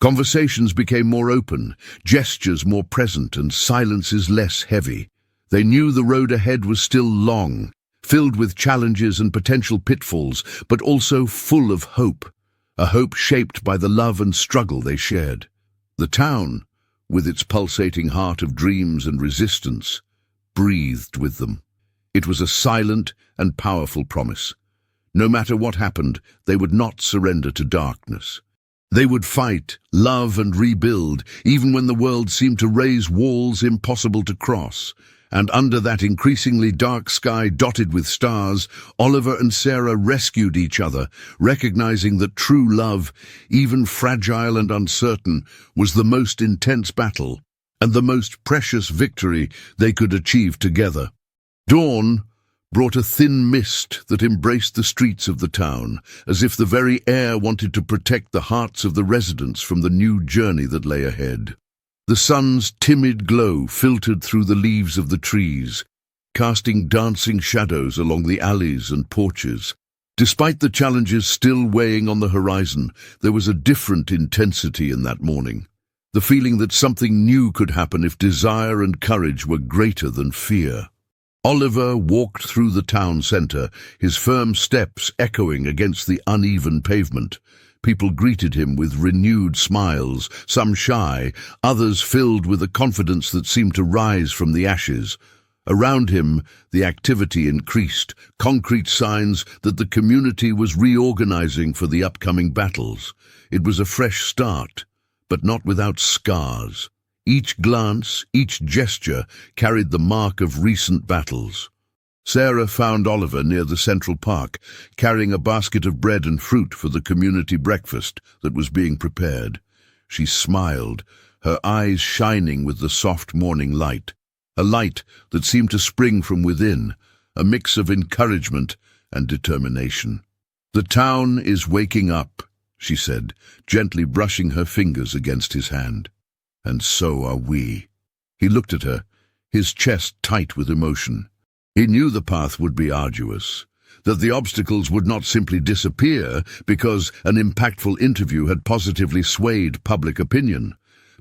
Conversations became more open, gestures more present, and silences less heavy. They knew the road ahead was still long, filled with challenges and potential pitfalls, but also full of hope. A hope shaped by the love and struggle they shared. The town, with its pulsating heart of dreams and resistance, breathed with them. It was a silent and powerful promise. No matter what happened, they would not surrender to darkness. They would fight, love, and rebuild, even when the world seemed to raise walls impossible to cross. And under that increasingly dark sky dotted with stars, Oliver and Sarah rescued each other, recognizing that true love, even fragile and uncertain, was the most intense battle and the most precious victory they could achieve together. Dawn brought a thin mist that embraced the streets of the town, as if the very air wanted to protect the hearts of the residents from the new journey that lay ahead. The sun's timid glow filtered through the leaves of the trees, casting dancing shadows along the alleys and porches. Despite the challenges still weighing on the horizon, there was a different intensity in that morning. The feeling that something new could happen if desire and courage were greater than fear. Oliver walked through the town centre, his firm steps echoing against the uneven pavement. People greeted him with renewed smiles, some shy, others filled with a confidence that seemed to rise from the ashes. Around him, the activity increased, concrete signs that the community was reorganizing for the upcoming battles. It was a fresh start, but not without scars. Each glance, each gesture carried the mark of recent battles. Sarah found Oliver near the Central Park, carrying a basket of bread and fruit for the community breakfast that was being prepared. She smiled, her eyes shining with the soft morning light, a light that seemed to spring from within, a mix of encouragement and determination. "The town is waking up," she said, gently brushing her fingers against his hand. "And so are we." He looked at her, his chest tight with emotion. He knew the path would be arduous, that the obstacles would not simply disappear because an impactful interview had positively swayed public opinion.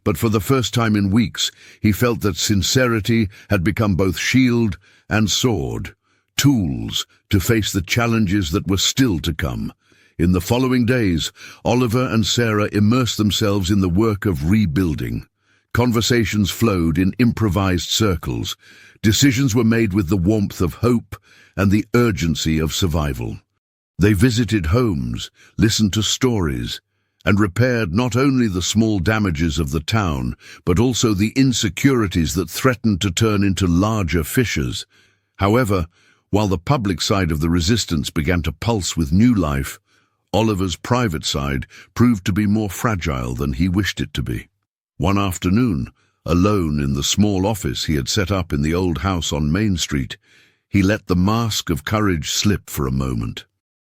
But for the first time in weeks, he felt that sincerity had become both shield and sword, tools to face the challenges that were still to come. In the following days, Oliver and Sarah immersed themselves in the work of rebuilding. Conversations flowed in improvised circles. Decisions were made with the warmth of hope and the urgency of survival. They visited homes, listened to stories, and repaired not only the small damages of the town, but also the insecurities that threatened to turn into larger fissures. However, while the public side of the resistance began to pulse with new life, Oliver's private side proved to be more fragile than he wished it to be. One afternoon, alone in the small office he had set up in the old house on Main Street, he let the mask of courage slip for a moment.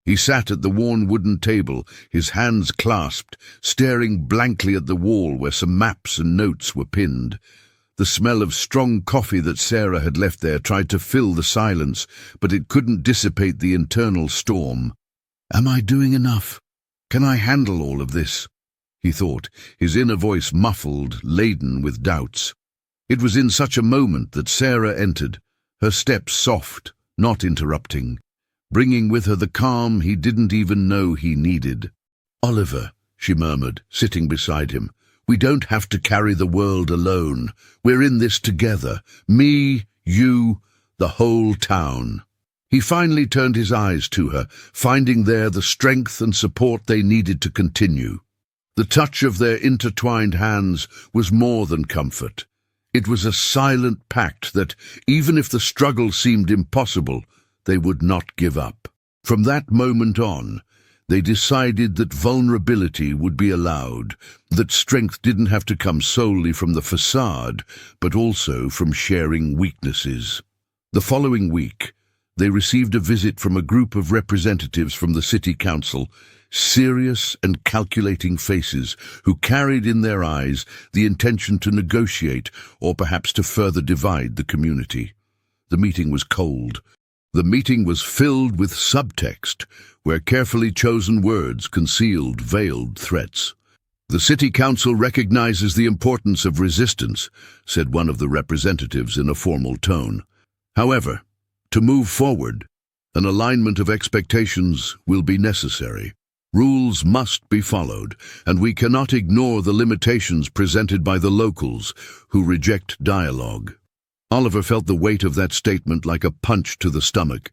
He sat at the worn wooden table, his hands clasped, staring blankly at the wall where some maps and notes were pinned. The smell of strong coffee that Sarah had left there tried to fill the silence, but it couldn't dissipate the internal storm. "Am I doing enough? Can I handle all of this?" he thought, his inner voice muffled, laden with doubts. It was in such a moment that Sarah entered, her steps soft, not interrupting, bringing with her the calm he didn't even know he needed. "Oliver," she murmured, sitting beside him, "we don't have to carry the world alone. We're in this together. Me, you, the whole town." He finally turned his eyes to her, finding there the strength and support they needed to continue. The touch of their intertwined hands was more than comfort. It was a silent pact that, even if the struggle seemed impossible, they would not give up. From that moment on, they decided that vulnerability would be allowed, that strength didn't have to come solely from the facade, but also from sharing weaknesses. The following week, they received a visit from a group of representatives from the city council, serious and calculating faces who carried in their eyes the intention to negotiate or perhaps to further divide the community. The meeting was cold. The meeting was filled with subtext, where carefully chosen words concealed veiled threats. "The city council recognizes the importance of resistance," said one of the representatives in a formal tone. "However, to move forward, an alignment of expectations will be necessary. Rules must be followed, and we cannot ignore the limitations presented by the locals who reject dialogue." Oliver felt the weight of that statement like a punch to the stomach,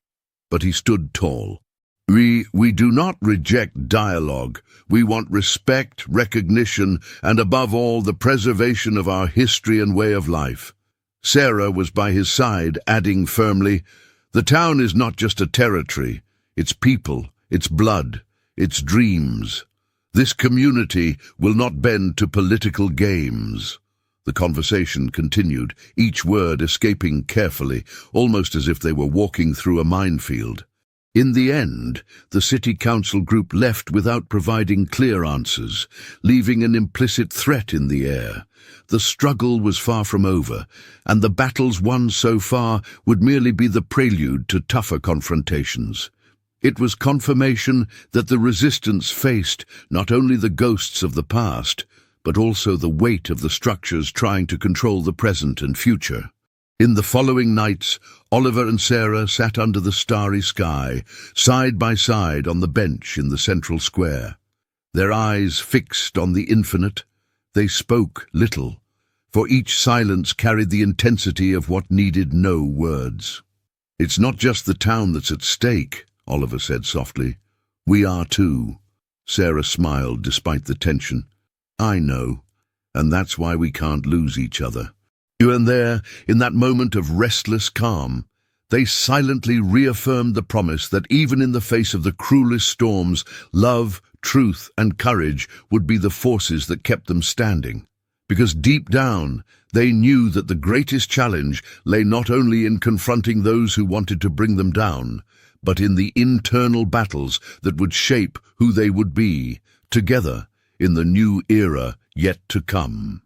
but he stood tall. We do not reject dialogue. We want respect, recognition, and above all, the preservation of our history and way of life." Sarah was by his side, adding firmly, "The town is not just a territory. It's people, it's blood, it's dreams. This community will not bend to political games." The conversation continued, each word escaping carefully, almost as if they were walking through a minefield. In the end, the city council group left without providing clear answers, leaving an implicit threat in the air. The struggle was far from over, and the battles won so far would merely be the prelude to tougher confrontations. It was confirmation that the resistance faced not only the ghosts of the past, but also the weight of the structures trying to control the present and future. In the following nights, Oliver and Sarah sat under the starry sky, side by side on the bench in the central square. Their eyes fixed on the infinite, they spoke little, for each silence carried the intensity of what needed no words. "It's not just the town that's at stake," Oliver said softly. "We are too." Sarah smiled despite the tension. "I know, and that's why we can't lose each other." And there, in that moment of restless calm, they silently reaffirmed the promise that even in the face of the cruelest storms, love, truth, and courage would be the forces that kept them standing. Because deep down, they knew that the greatest challenge lay not only in confronting those who wanted to bring them down, but in the internal battles that would shape who they would be, together, in the new era yet to come.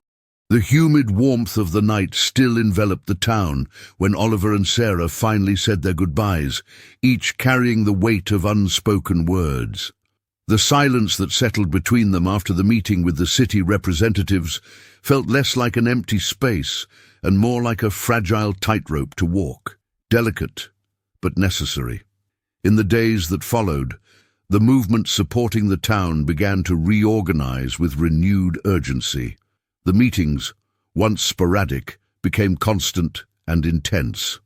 The humid warmth of the night still enveloped the town when Oliver and Sarah finally said their goodbyes, each carrying the weight of unspoken words. The silence that settled between them after the meeting with the city representatives felt less like an empty space and more like a fragile tightrope to walk, delicate but necessary. In the days that followed, the movement supporting the town began to reorganize with renewed urgency. The meetings, once sporadic, became constant and intense.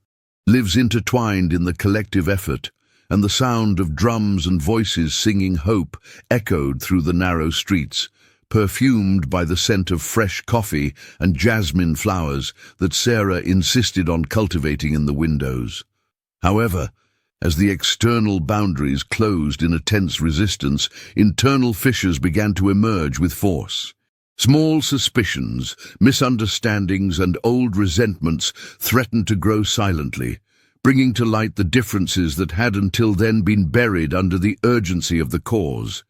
Lives intertwined in the collective effort, and the sound of drums and voices singing hope echoed through the narrow streets, perfumed by the scent of fresh coffee and jasmine flowers that Sarah insisted on cultivating in the windows. However, as the external boundaries closed in a tense resistance, internal fissures began to emerge with force. Small suspicions, misunderstandings, and old resentments threatened to grow silently, bringing to light the differences that had until then been buried under the urgency of the cause.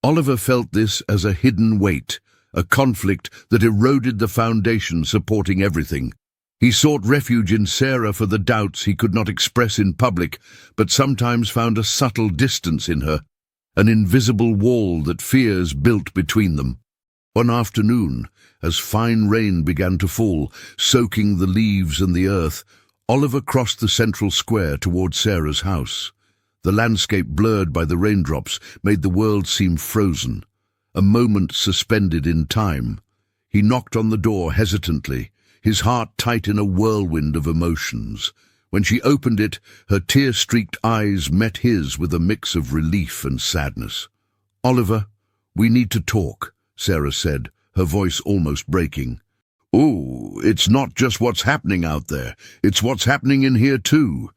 Oliver felt this as a hidden weight, a conflict that eroded the foundation supporting everything. He sought refuge in Sarah for the doubts he could not express in public, but sometimes found a subtle distance in her, an invisible wall that fears built between them. One afternoon, as fine rain began to fall, soaking the leaves and the earth, Oliver crossed the central square toward Sarah's house. The landscape, blurred by the raindrops, made the world seem frozen, a moment suspended in time. He knocked on the door hesitantly, his heart tight in a whirlwind of emotions. When she opened it, her tear-streaked eyes met his with a mix of relief and sadness. "Oliver, we need to talk," Sarah said, her voice almost breaking. "Oh, it's not just what's happening out there, it's what's happening in here too."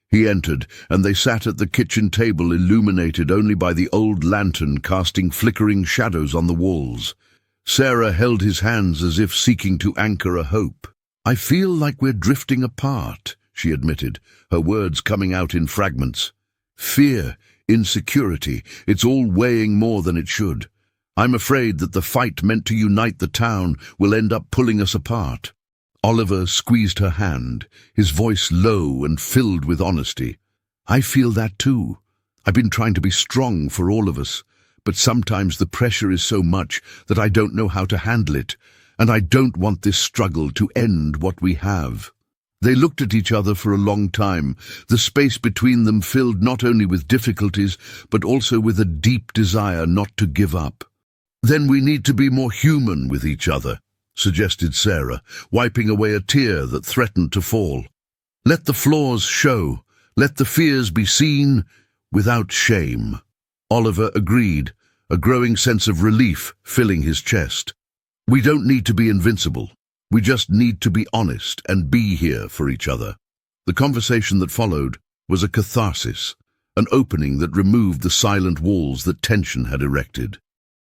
He entered, and they sat at the kitchen table, illuminated only by the old lantern casting flickering shadows on the walls. Sarah held his hands as if seeking to anchor a hope. "I feel like we're drifting apart," she admitted, her words coming out in fragments. "Fear, insecurity, it's all weighing more than it should. I'm afraid that the fight meant to unite the town will end up pulling us apart." Oliver squeezed her hand, his voice low and filled with honesty. "I feel that too. I've been trying to be strong for all of us, but sometimes the pressure is so much that I don't know how to handle it, and I don't want this struggle to end what we have." They looked at each other for a long time, the space between them filled not only with difficulties, but also with a deep desire not to give up. "Then we need to be more human with each other," suggested Sarah, wiping away a tear that threatened to fall. "Let the flaws show, let the fears be seen without shame." Oliver agreed, a growing sense of relief filling his chest. "We don't need to be invincible. We just need to be honest and be here for each other." The conversation that followed was a catharsis, an opening that removed the silent walls that tension had erected.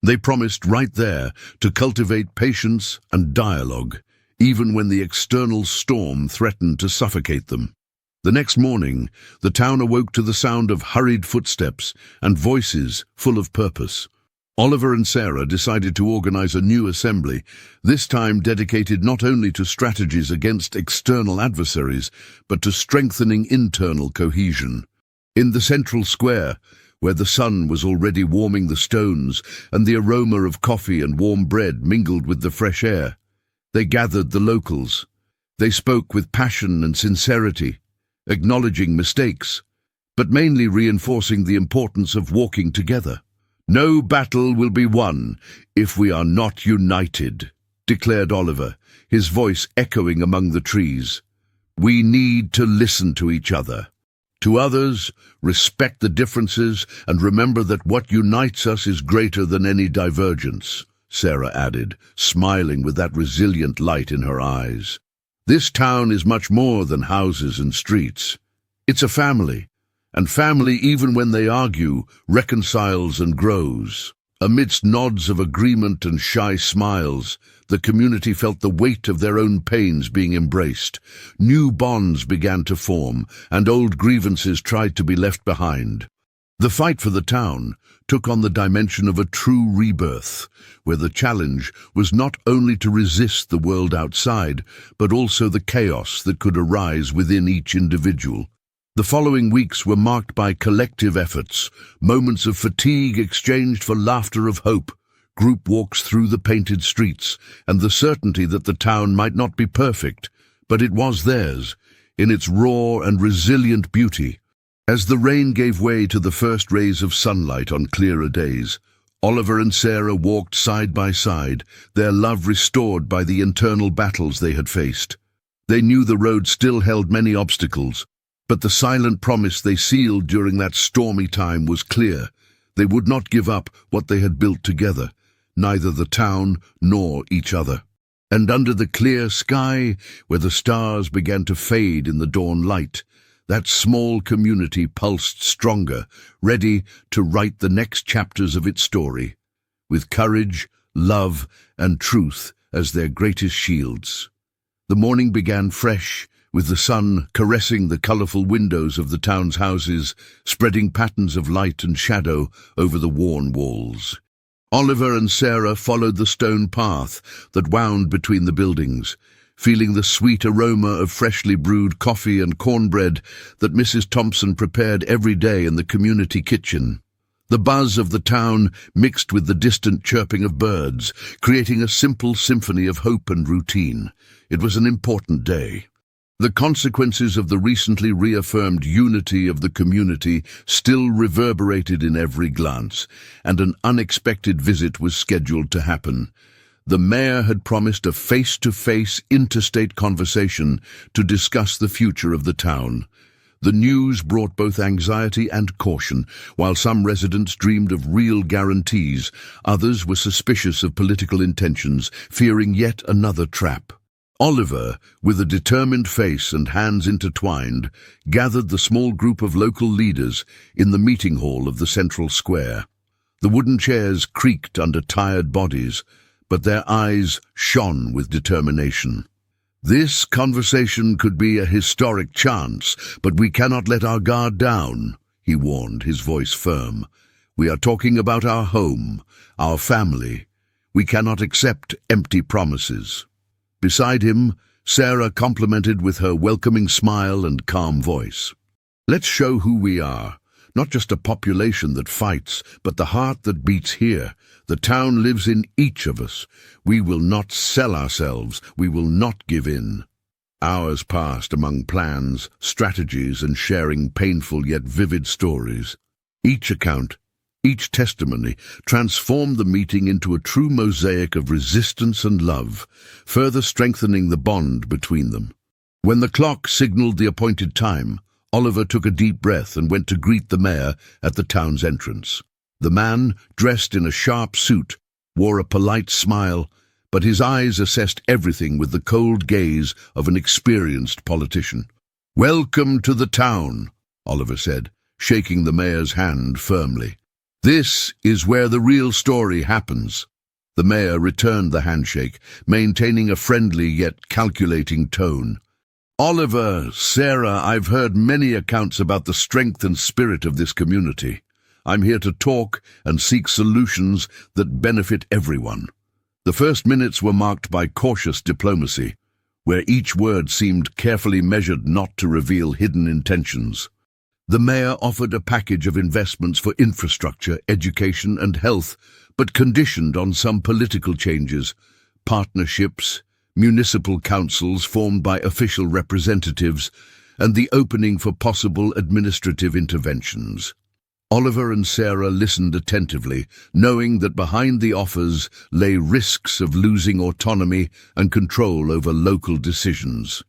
They promised right there to cultivate patience and dialogue, even when the external storm threatened to suffocate them. The next morning, the town awoke to the sound of hurried footsteps and voices full of purpose. Oliver and Sarah decided to organize a new assembly, this time dedicated not only to strategies against external adversaries, but to strengthening internal cohesion. In the central square, where the sun was already warming the stones and the aroma of coffee and warm bread mingled with the fresh air, they gathered the locals. They spoke with passion and sincerity, acknowledging mistakes, but mainly reinforcing the importance of walking together. "No battle will be won if we are not united," declared Oliver, his voice echoing among the trees. "We need to listen to each other. To others, respect the differences and remember that what unites us is greater than any divergence," Sarah added, smiling with that resilient light in her eyes. "This town is much more than houses and streets. It's a family, and family, even when they argue, reconciles and grows." Amidst nods of agreement and shy smiles, the community felt the weight of their own pains being embraced. New bonds began to form, and old grievances tried to be left behind. The fight for the town took on the dimension of a true rebirth, where the challenge was not only to resist the world outside, but also the chaos that could arise within each individual. The following weeks were marked by collective efforts, moments of fatigue exchanged for laughter of hope, group walks through the painted streets, and the certainty that the town might not be perfect, but it was theirs, in its raw and resilient beauty. As the rain gave way to the first rays of sunlight on clearer days, Oliver and Sarah walked side by side, their love restored by the internal battles they had faced. They knew the road still held many obstacles, but the silent promise they sealed during that stormy time was clear. They would not give up what they had built together, neither the town nor each other. And under the clear sky, where the stars began to fade in the dawn light, that small community pulsed stronger, ready to write the next chapters of its story, with courage, love, and truth as their greatest shields. The morning began fresh, with the sun caressing the colorful windows of the town's houses, spreading patterns of light and shadow over the worn walls. Oliver and Sarah followed the stone path that wound between the buildings, feeling the sweet aroma of freshly brewed coffee and cornbread that Mrs. Thompson prepared every day in the community kitchen. The buzz of the town mixed with the distant chirping of birds, creating a simple symphony of hope and routine. It was an important day. The consequences of the recently reaffirmed unity of the community still reverberated in every glance, and an unexpected visit was scheduled to happen. The mayor had promised a face-to-face interstate conversation to discuss the future of the town. The news brought both anxiety and caution. While some residents dreamed of real guarantees, others were suspicious of political intentions, fearing yet another trap. Oliver, with a determined face and hands intertwined, gathered the small group of local leaders in the meeting hall of the central square. The wooden chairs creaked under tired bodies, but their eyes shone with determination. "This conversation could be a historic chance, but we cannot let our guard down," he warned, his voice firm. "We are talking about our home, our family. We cannot accept empty promises." Beside him, Sarah complimented with her welcoming smile and calm voice. "Let's show who we are, not just a population that fights, but the heart that beats here. The town lives in each of us. We will not sell ourselves. We will not give in." Hours passed among plans, strategies, and sharing painful yet vivid stories. Each account, each testimony, transformed the meeting into a true mosaic of resistance and love, further strengthening the bond between them. When the clock signaled the appointed time, Oliver took a deep breath and went to greet the mayor at the town's entrance. The man, dressed in a sharp suit, wore a polite smile, but his eyes assessed everything with the cold gaze of an experienced politician. "Welcome to the town," Oliver said, shaking the mayor's hand firmly. "This is where the real story happens." The mayor returned the handshake, maintaining a friendly yet calculating tone. "Oliver, Sarah, I've heard many accounts about the strength and spirit of this community. I'm here to talk and seek solutions that benefit everyone." The first minutes were marked by cautious diplomacy, where each word seemed carefully measured not to reveal hidden intentions. The mayor offered a package of investments for infrastructure, education and health, but conditioned on some political changes, partnerships, municipal councils formed by official representatives, and the opening for possible administrative interventions. Oliver and Sarah listened attentively, knowing that behind the offers lay risks of losing autonomy and control over local decisions.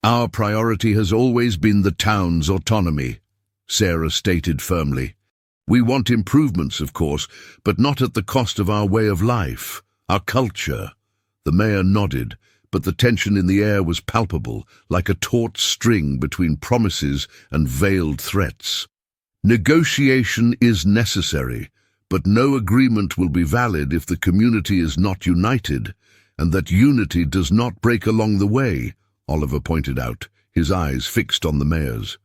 "Our priority has always been the town's autonomy," Sarah stated firmly. "We want improvements, of course, but not at the cost of our way of life, our culture." The mayor nodded, but the tension in the air was palpable, like a taut string between promises and veiled threats. "Negotiation is necessary, but no agreement will be valid if the community is not united, and that unity does not break along the way," Oliver pointed out, his eyes fixed on the mayor's.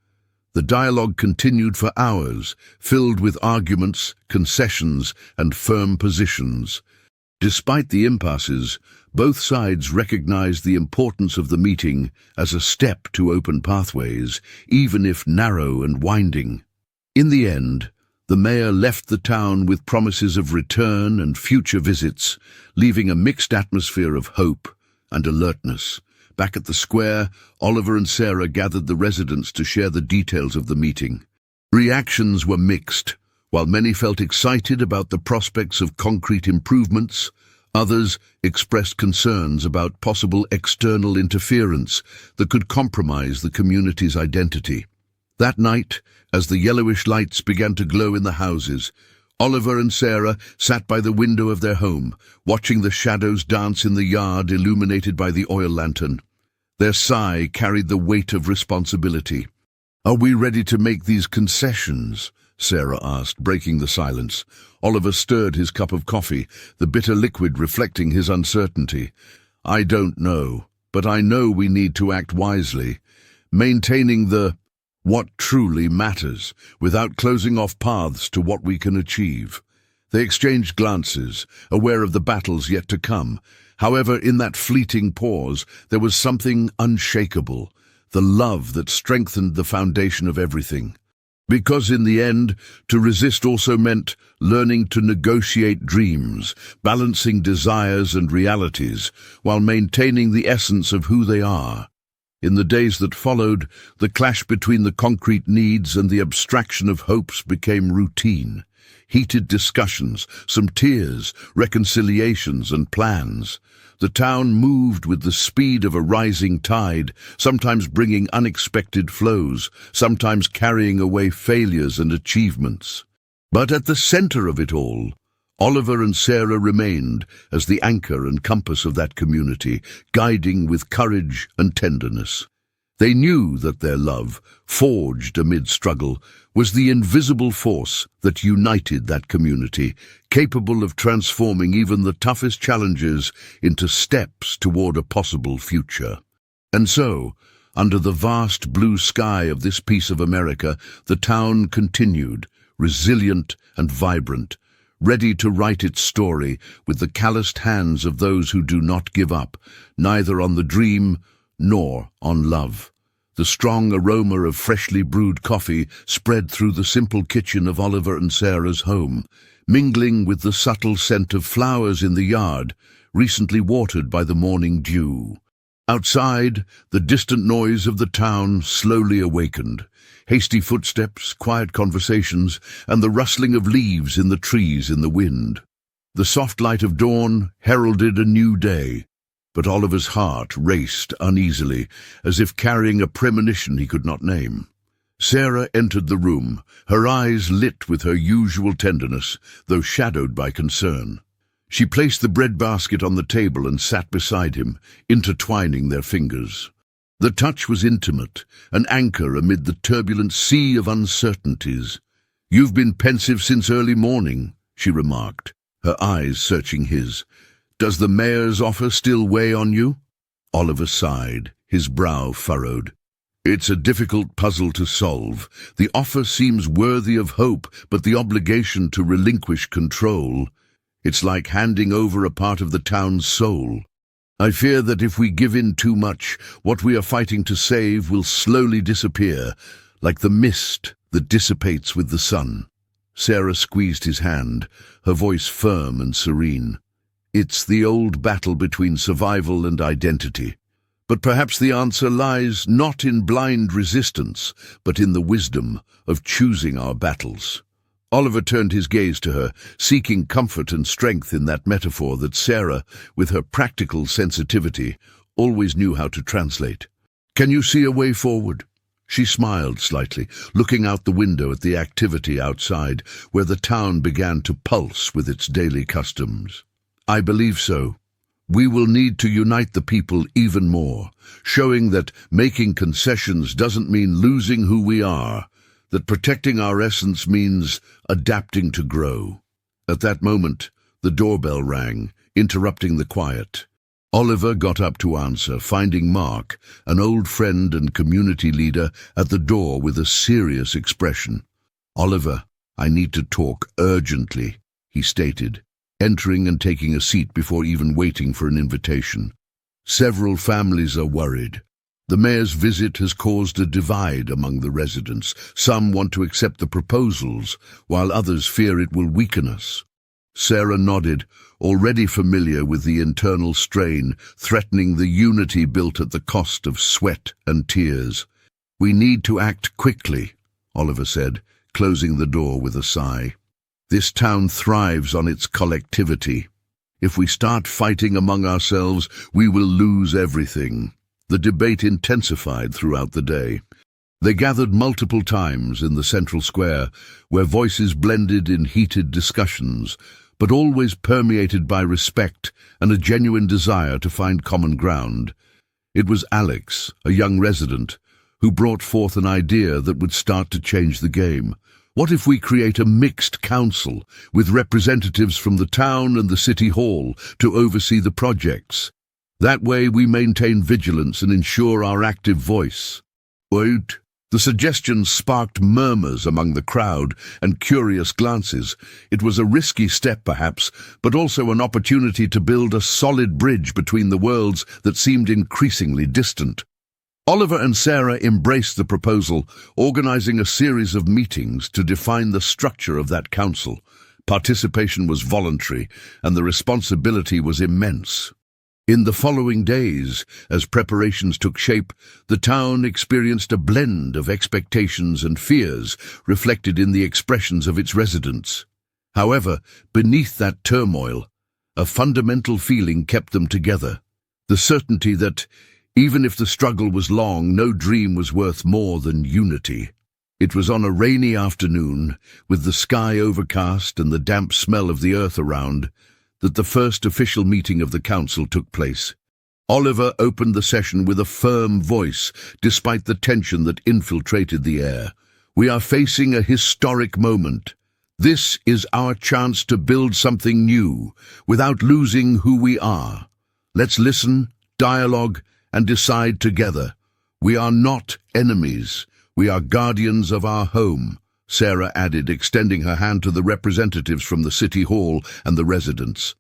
The dialogue continued for hours, filled with arguments, concessions, and firm positions. Despite the impasses, both sides recognized the importance of the meeting as a step to open pathways, even if narrow and winding. In the end, the mayor left the town with promises of return and future visits, leaving a mixed atmosphere of hope and alertness. Back at the square, Oliver and Sarah gathered the residents to share the details of the meeting. Reactions were mixed. While many felt excited about the prospects of concrete improvements, others expressed concerns about possible external interference that could compromise the community's identity. That night, as the yellowish lights began to glow in the houses, Oliver and Sarah sat by the window of their home, watching the shadows dance in the yard illuminated by the oil lantern. Their sigh carried the weight of responsibility. "Are we ready to make these concessions?" Sarah asked, breaking the silence. Oliver stirred his cup of coffee, the bitter liquid reflecting his uncertainty. "I don't know, but I know we need to act wisely, maintaining what truly matters, without closing off paths to what we can achieve." They exchanged glances, aware of the battles yet to come. However, in that fleeting pause, there was something unshakable, the love that strengthened the foundation of everything. Because in the end, to resist also meant learning to negotiate dreams, balancing desires and realities, while maintaining the essence of who they are. In the days that followed, the clash between the concrete needs and the abstraction of hopes became routine. Heated discussions, some tears, reconciliations and plans. The town moved with the speed of a rising tide, sometimes bringing unexpected flows, sometimes carrying away failures and achievements. But at the center of it all, Oliver and Sarah remained as the anchor and compass of that community, guiding with courage and tenderness. They knew that their love, forged amid struggle, was the invisible force that united that community, capable of transforming even the toughest challenges into steps toward a possible future. And so, under the vast blue sky of this piece of America, the town continued, resilient and vibrant, ready to write its story with the calloused hands of those who do not give up, neither on the dream nor on love. The strong aroma of freshly brewed coffee spread through the simple kitchen of Oliver and Sarah's home, mingling with the subtle scent of flowers in the yard, recently watered by the morning dew. Outside, the distant noise of the town slowly awakened. Hasty footsteps, quiet conversations, and the rustling of leaves in the trees in the wind. The soft light of dawn heralded a new day, but Oliver's heart raced uneasily, as if carrying a premonition he could not name. Sarah entered the room, her eyes lit with her usual tenderness, though shadowed by concern. She placed the bread basket on the table and sat beside him, intertwining their fingers. The touch was intimate, an anchor amid the turbulent sea of uncertainties. "You've been pensive since early morning," she remarked, her eyes searching his. "Does the mayor's offer still weigh on you?" Oliver sighed, his brow furrowed. "It's a difficult puzzle to solve. The offer seems worthy of hope, but the obligation to relinquish control. It's like handing over a part of the town's soul. I fear that if we give in too much, what we are fighting to save will slowly disappear, like the mist that dissipates with the sun." Sarah squeezed his hand, her voice firm and serene. "It's the old battle between survival and identity. But perhaps the answer lies not in blind resistance, but in the wisdom of choosing our battles." Oliver turned his gaze to her, seeking comfort and strength in that metaphor that Sarah, with her practical sensitivity, always knew how to translate. "Can you see a way forward?" She smiled slightly, looking out the window at the activity outside, where the town began to pulse with its daily customs. "I believe so. We will need to unite the people even more, showing that making concessions doesn't mean losing who we are, that protecting our essence means adapting to grow." At that moment, the doorbell rang, interrupting the quiet. Oliver got up to answer, finding Mark, an old friend and community leader, at the door with a serious expression. "Oliver, I need to talk urgently," he stated, entering and taking a seat before even waiting for an invitation. "Several families are worried. The mayor's visit has caused a divide among the residents. Some want to accept the proposals, while others fear it will weaken us." Sarah nodded, already familiar with the internal strain threatening the unity built at the cost of sweat and tears. "We need to act quickly," Oliver said, closing the door with a sigh. "This town thrives on its collectivity. If we start fighting among ourselves, we will lose everything." The debate intensified throughout the day. They gathered multiple times in the central square, where voices blended in heated discussions, but always permeated by respect and a genuine desire to find common ground. It was Alex, a young resident, who brought forth an idea that would start to change the game. "What if we create a mixed council, with representatives from the town and the city hall to oversee the projects? That way we maintain vigilance and ensure our active voice." Wait. The suggestion sparked murmurs among the crowd and curious glances. It was a risky step, perhaps, but also an opportunity to build a solid bridge between the worlds that seemed increasingly distant. Oliver and Sarah embraced the proposal, organizing a series of meetings to define the structure of that council. Participation was voluntary, and the responsibility was immense. In the following days, as preparations took shape, the town experienced a blend of expectations and fears reflected in the expressions of its residents. However, beneath that turmoil, a fundamental feeling kept them together: the certainty that, even if the struggle was long, no dream was worth more than unity. It was on a rainy afternoon, with the sky overcast and the damp smell of the earth around, that the first official meeting of the council took place. Oliver opened the session with a firm voice, despite the tension that infiltrated the air. "We are facing a historic moment. This is our chance to build something new, without losing who we are. Let's listen, dialogue, and decide together. We are not enemies. We are guardians of our home," Sarah added, extending her hand to the representatives from the city hall and the residents.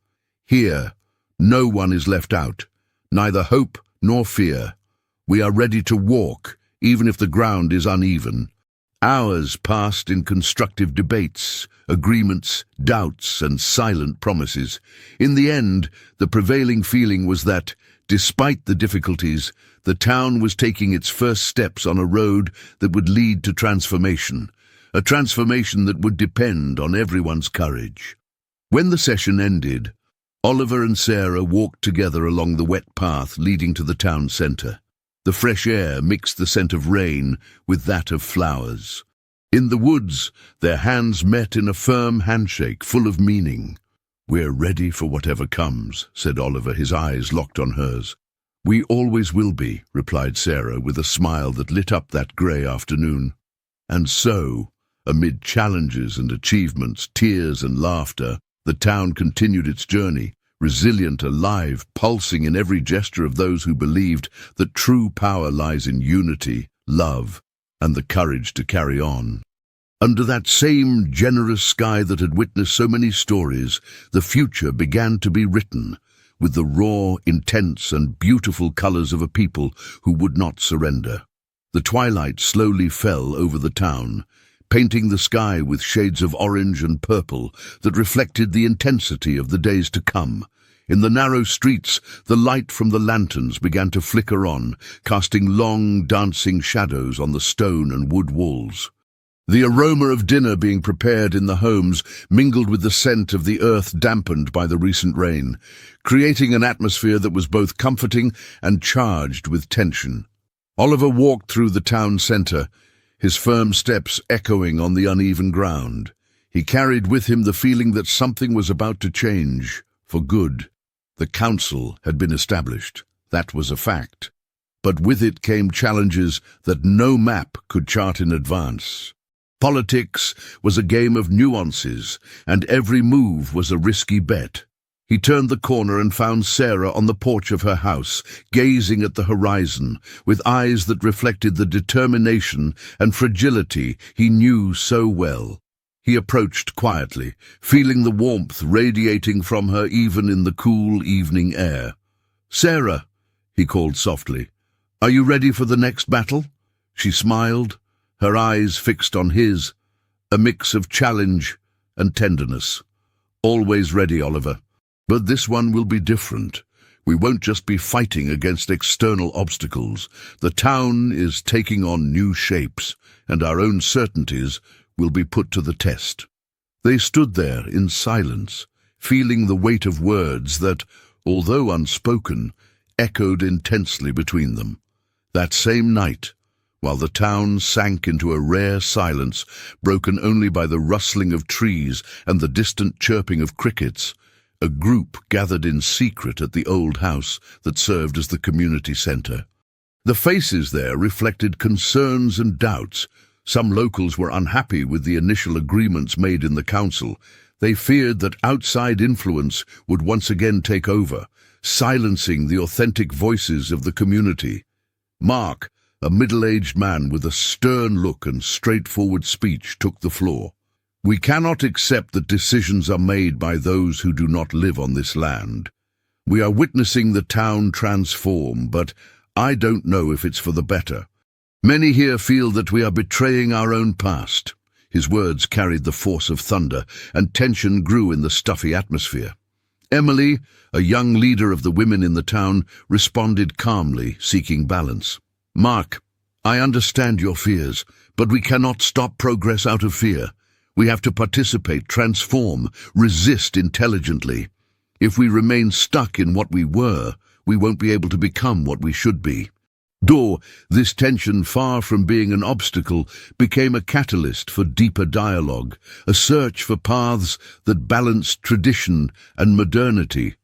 "Here, no one is left out, neither hope nor fear. We are ready to walk, even if the ground is uneven." Hours passed in constructive debates, agreements, doubts, and silent promises. In the end, the prevailing feeling was that, despite the difficulties, the town was taking its first steps on a road that would lead to transformation, a transformation that would depend on everyone's courage. When the session ended, Oliver and Sarah walked together along the wet path leading to the town centre. The fresh air mixed the scent of rain with that of flowers. In the woods, their hands met in a firm handshake full of meaning. "We're ready for whatever comes," said Oliver, his eyes locked on hers. "We always will be," replied Sarah, with a smile that lit up that grey afternoon. And so, amid challenges and achievements, tears and laughter, the town continued its journey, resilient, alive, pulsing in every gesture of those who believed that true power lies in unity, love, and the courage to carry on. Under that same generous sky that had witnessed so many stories, the future began to be written, with the raw, intense, and beautiful colors of a people who would not surrender. The twilight slowly fell over the town, painting the sky with shades of orange and purple that reflected the intensity of the days to come. In the narrow streets, the light from the lanterns began to flicker on, casting long, dancing shadows on the stone and wood walls. The aroma of dinner being prepared in the homes mingled with the scent of the earth dampened by the recent rain, creating an atmosphere that was both comforting and charged with tension. Oliver walked through the town centre, his firm steps echoing on the uneven ground. He carried with him the feeling that something was about to change, for good. The council had been established. That was a fact. But with it came challenges that no map could chart in advance. Politics was a game of nuances, and every move was a risky bet. He turned the corner and found Sarah on the porch of her house, gazing at the horizon, with eyes that reflected the determination and fragility he knew so well. He approached quietly, feeling the warmth radiating from her even in the cool evening air. "Sarah," he called softly, "are you ready for the next battle?" She smiled, her eyes fixed on his, a mix of challenge and tenderness. "Always ready, Oliver. But this one will be different. We won't just be fighting against external obstacles. The town is taking on new shapes, and our own certainties will be put to the test." They stood there in silence, feeling the weight of words that, although unspoken, echoed intensely between them. That same night, while the town sank into a rare silence, broken only by the rustling of trees and the distant chirping of crickets, a group gathered in secret at the old house that served as the community centre. The faces there reflected concerns and doubts. Some locals were unhappy with the initial agreements made in the council. They feared that outside influence would once again take over, silencing the authentic voices of the community. Mark, a middle-aged man with a stern look and straightforward speech, took the floor. "We cannot accept that decisions are made by those who do not live on this land. We are witnessing the town transform, but I don't know if it's for the better. Many here feel that we are betraying our own past." His words carried the force of thunder, and tension grew in the stuffy atmosphere. Emily, a young leader of the women in the town, responded calmly, seeking balance. "Mark, I understand your fears, but we cannot stop progress out of fear. We have to participate, transform, resist intelligently. If we remain stuck in what we were, we won't be able to become what we should be." Though this tension, far from being an obstacle, became a catalyst for deeper dialogue, a search for paths that balanced tradition and modernity.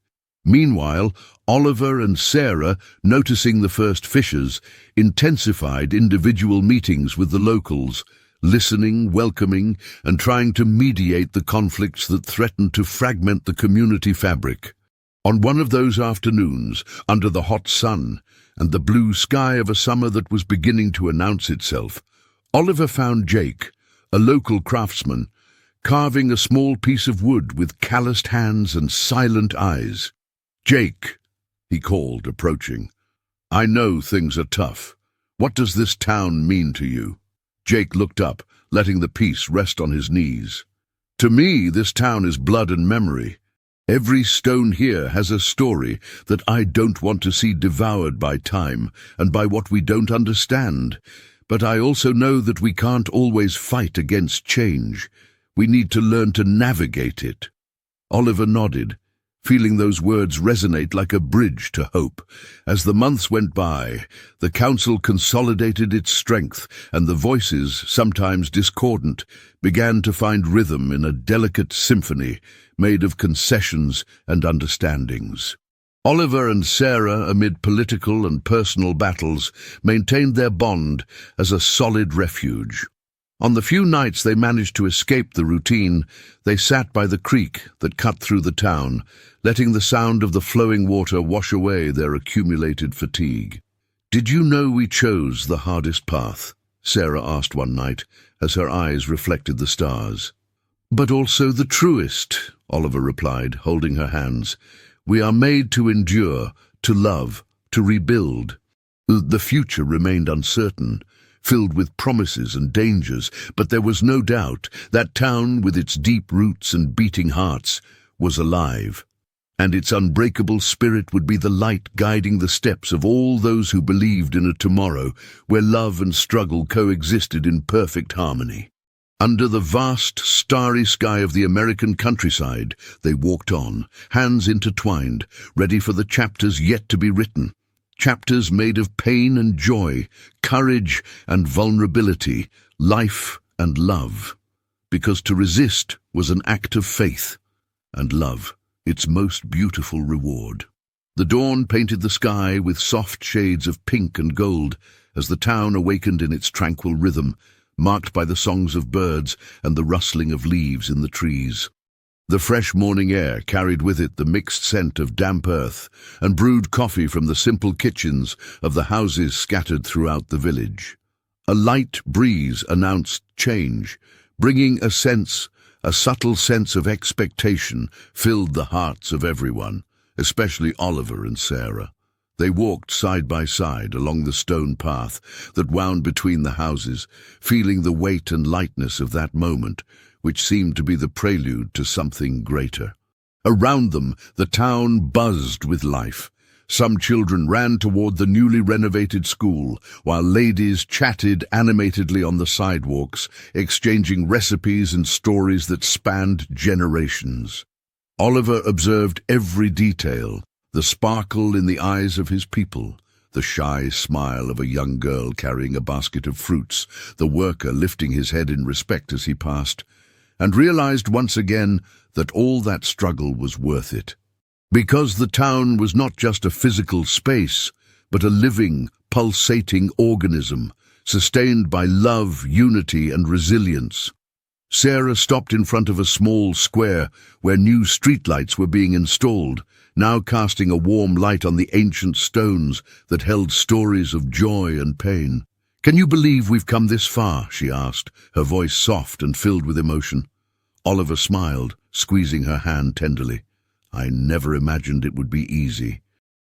Meanwhile, Oliver and Sarah, noticing the first fissures, intensified individual meetings with the locals, listening, welcoming, and trying to mediate the conflicts that threatened to fragment the community fabric. On one of those afternoons, under the hot sun and the blue sky of a summer that was beginning to announce itself, Oliver found Jake, a local craftsman, carving a small piece of wood with calloused hands and silent eyes. "Jake," he called, approaching, "I know things are tough. What does this town mean to you?" Jake looked up, letting the piece rest on his knees. "To me, this town is blood and memory. Every stone here has a story that I don't want to see devoured by time and by what we don't understand. But I also know that we can't always fight against change. We need to learn to navigate it." Oliver nodded, feeling those words resonate like a bridge to hope. As the months went by, the council consolidated its strength, and the voices, sometimes discordant, began to find rhythm in a delicate symphony made of concessions and understandings. Oliver and Sarah, amid political and personal battles, maintained their bond as a solid refuge. On the few nights they managed to escape the routine, they sat by the creek that cut through the town, letting the sound of the flowing water wash away their accumulated fatigue. "Did you know we chose the hardest path?" Sarah asked one night, as her eyes reflected the stars. "But also the truest," Oliver replied, holding her hands. "We are made to endure, to love, to rebuild." The future remained uncertain, filled with promises and dangers, but there was no doubt that town, with its deep roots and beating hearts, was alive, and its unbreakable spirit would be the light guiding the steps of all those who believed in a tomorrow where love and struggle coexisted in perfect harmony. Under the vast, starry sky of the American countryside, they walked on, hands intertwined, ready for the chapters yet to be written. Chapters made of pain and joy, courage and vulnerability, life and love. Because to resist was an act of faith, and love, its most beautiful reward. The dawn painted the sky with soft shades of pink and gold as the town awakened in its tranquil rhythm, marked by the songs of birds and the rustling of leaves in the trees. The fresh morning air carried with it the mixed scent of damp earth and brewed coffee from the simple kitchens of the houses scattered throughout the village. A light breeze announced change, bringing a subtle sense of expectation filled the hearts of everyone, especially Oliver and Sarah. They walked side by side along the stone path that wound between the houses, feeling the weight and lightness of that moment, which seemed to be the prelude to something greater. Around them, the town buzzed with life. Some children ran toward the newly renovated school, while ladies chatted animatedly on the sidewalks, exchanging recipes and stories that spanned generations. Oliver observed every detail, the sparkle in the eyes of his people, the shy smile of a young girl carrying a basket of fruits, the worker lifting his head in respect as he passed, and realized once again that all that struggle was worth it. Because the town was not just a physical space, but a living, pulsating organism, sustained by love, unity, and resilience. Sarah stopped in front of a small square where new streetlights were being installed, now casting a warm light on the ancient stones that held stories of joy and pain. "Can you believe we've come this far?" she asked, her voice soft and filled with emotion. Oliver smiled, squeezing her hand tenderly. "I never imagined it would be easy.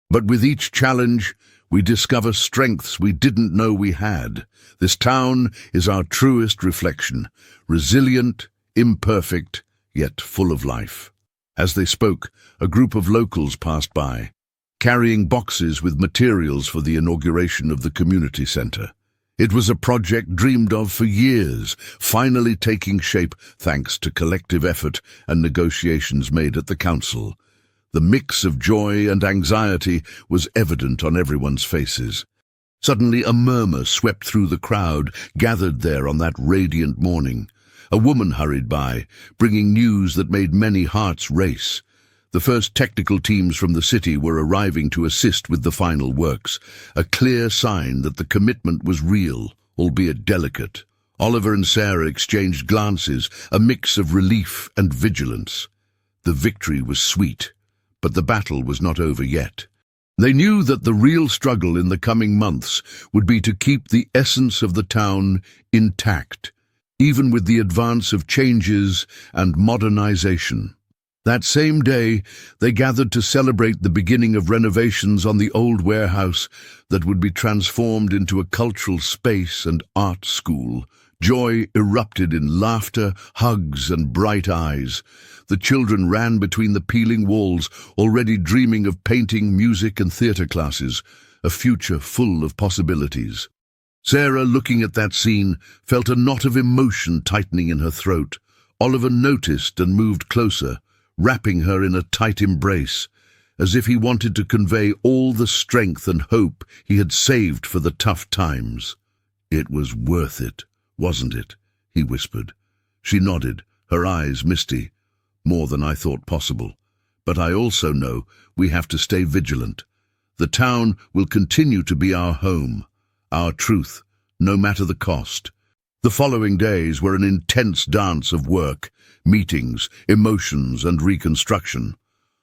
But with each challenge, we discover strengths we didn't know we had. This town is our truest reflection, resilient, imperfect, yet full of life." As they spoke, a group of locals passed by, carrying boxes with materials for the inauguration of the community center. It was a project dreamed of for years, finally taking shape thanks to collective effort and negotiations made at the council. The mix of joy and anxiety was evident on everyone's faces. Suddenly a murmur swept through the crowd gathered there on that radiant morning. A woman hurried by, bringing news that made many hearts race. The first technical teams from the city were arriving to assist with the final works, a clear sign that the commitment was real, albeit delicate. Oliver and Sarah exchanged glances, a mix of relief and vigilance. The victory was sweet, but the battle was not over yet. They knew that the real struggle in the coming months would be to keep the essence of the town intact, even with the advance of changes and modernization. That same day, they gathered to celebrate the beginning of renovations on the old warehouse that would be transformed into a cultural space and art school. Joy erupted in laughter, hugs, and bright eyes. The children ran between the peeling walls, already dreaming of painting, music, and theater classes, a future full of possibilities. Sarah, looking at that scene, felt a knot of emotion tightening in her throat. Oliver noticed and moved closer, wrapping her in a tight embrace, as if he wanted to convey all the strength and hope he had saved for the tough times. "It was worth it, wasn't it?" he whispered. She nodded, her eyes misty. "More than I thought possible. But I also know we have to stay vigilant. The town will continue to be our home, our truth, no matter the cost." The following days were an intense dance of work, meetings, emotions, and reconstruction.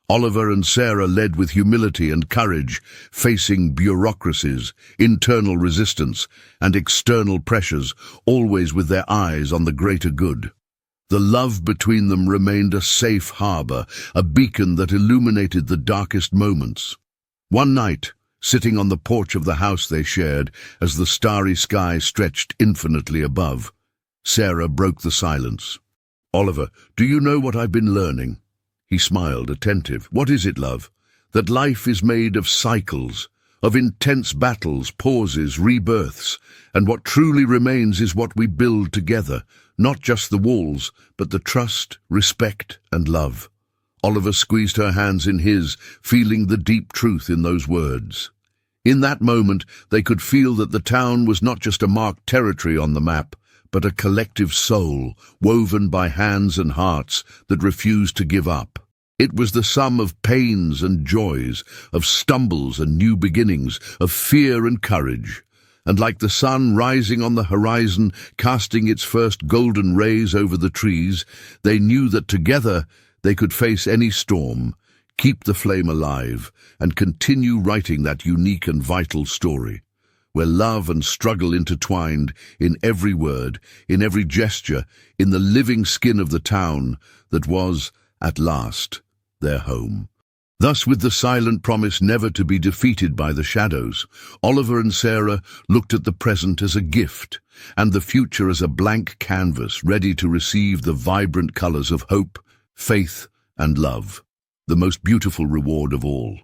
Oliver and Sarah led with humility and courage, facing bureaucracies, internal resistance, and external pressures, always with their eyes on the greater good. The love between them remained a safe harbor, a beacon that illuminated the darkest moments. One night, sitting on the porch of the house they shared, as the starry sky stretched infinitely above, Sarah broke the silence. "Oliver, do you know what I've been learning?" He smiled, attentive. "What is it, love?" "That life is made of cycles, of intense battles, pauses, rebirths, and what truly remains is what we build together, not just the walls, but the trust, respect, and love." Oliver squeezed her hands in his, feeling the deep truth in those words. In that moment, they could feel that the town was not just a marked territory on the map, but a collective soul, woven by hands and hearts that refused to give up. It was the sum of pains and joys, of stumbles and new beginnings, of fear and courage. And like the sun rising on the horizon, casting its first golden rays over the trees, they knew that together they could face any storm, keep the flame alive, and continue writing that unique and vital story, where love and struggle intertwined in every word, in every gesture, in the living skin of the town that was, at last, their home. Thus, with the silent promise never to be defeated by the shadows, Oliver and Sarah looked at the present as a gift, and the future as a blank canvas ready to receive the vibrant colors of hope, faith, and love, the most beautiful reward of all.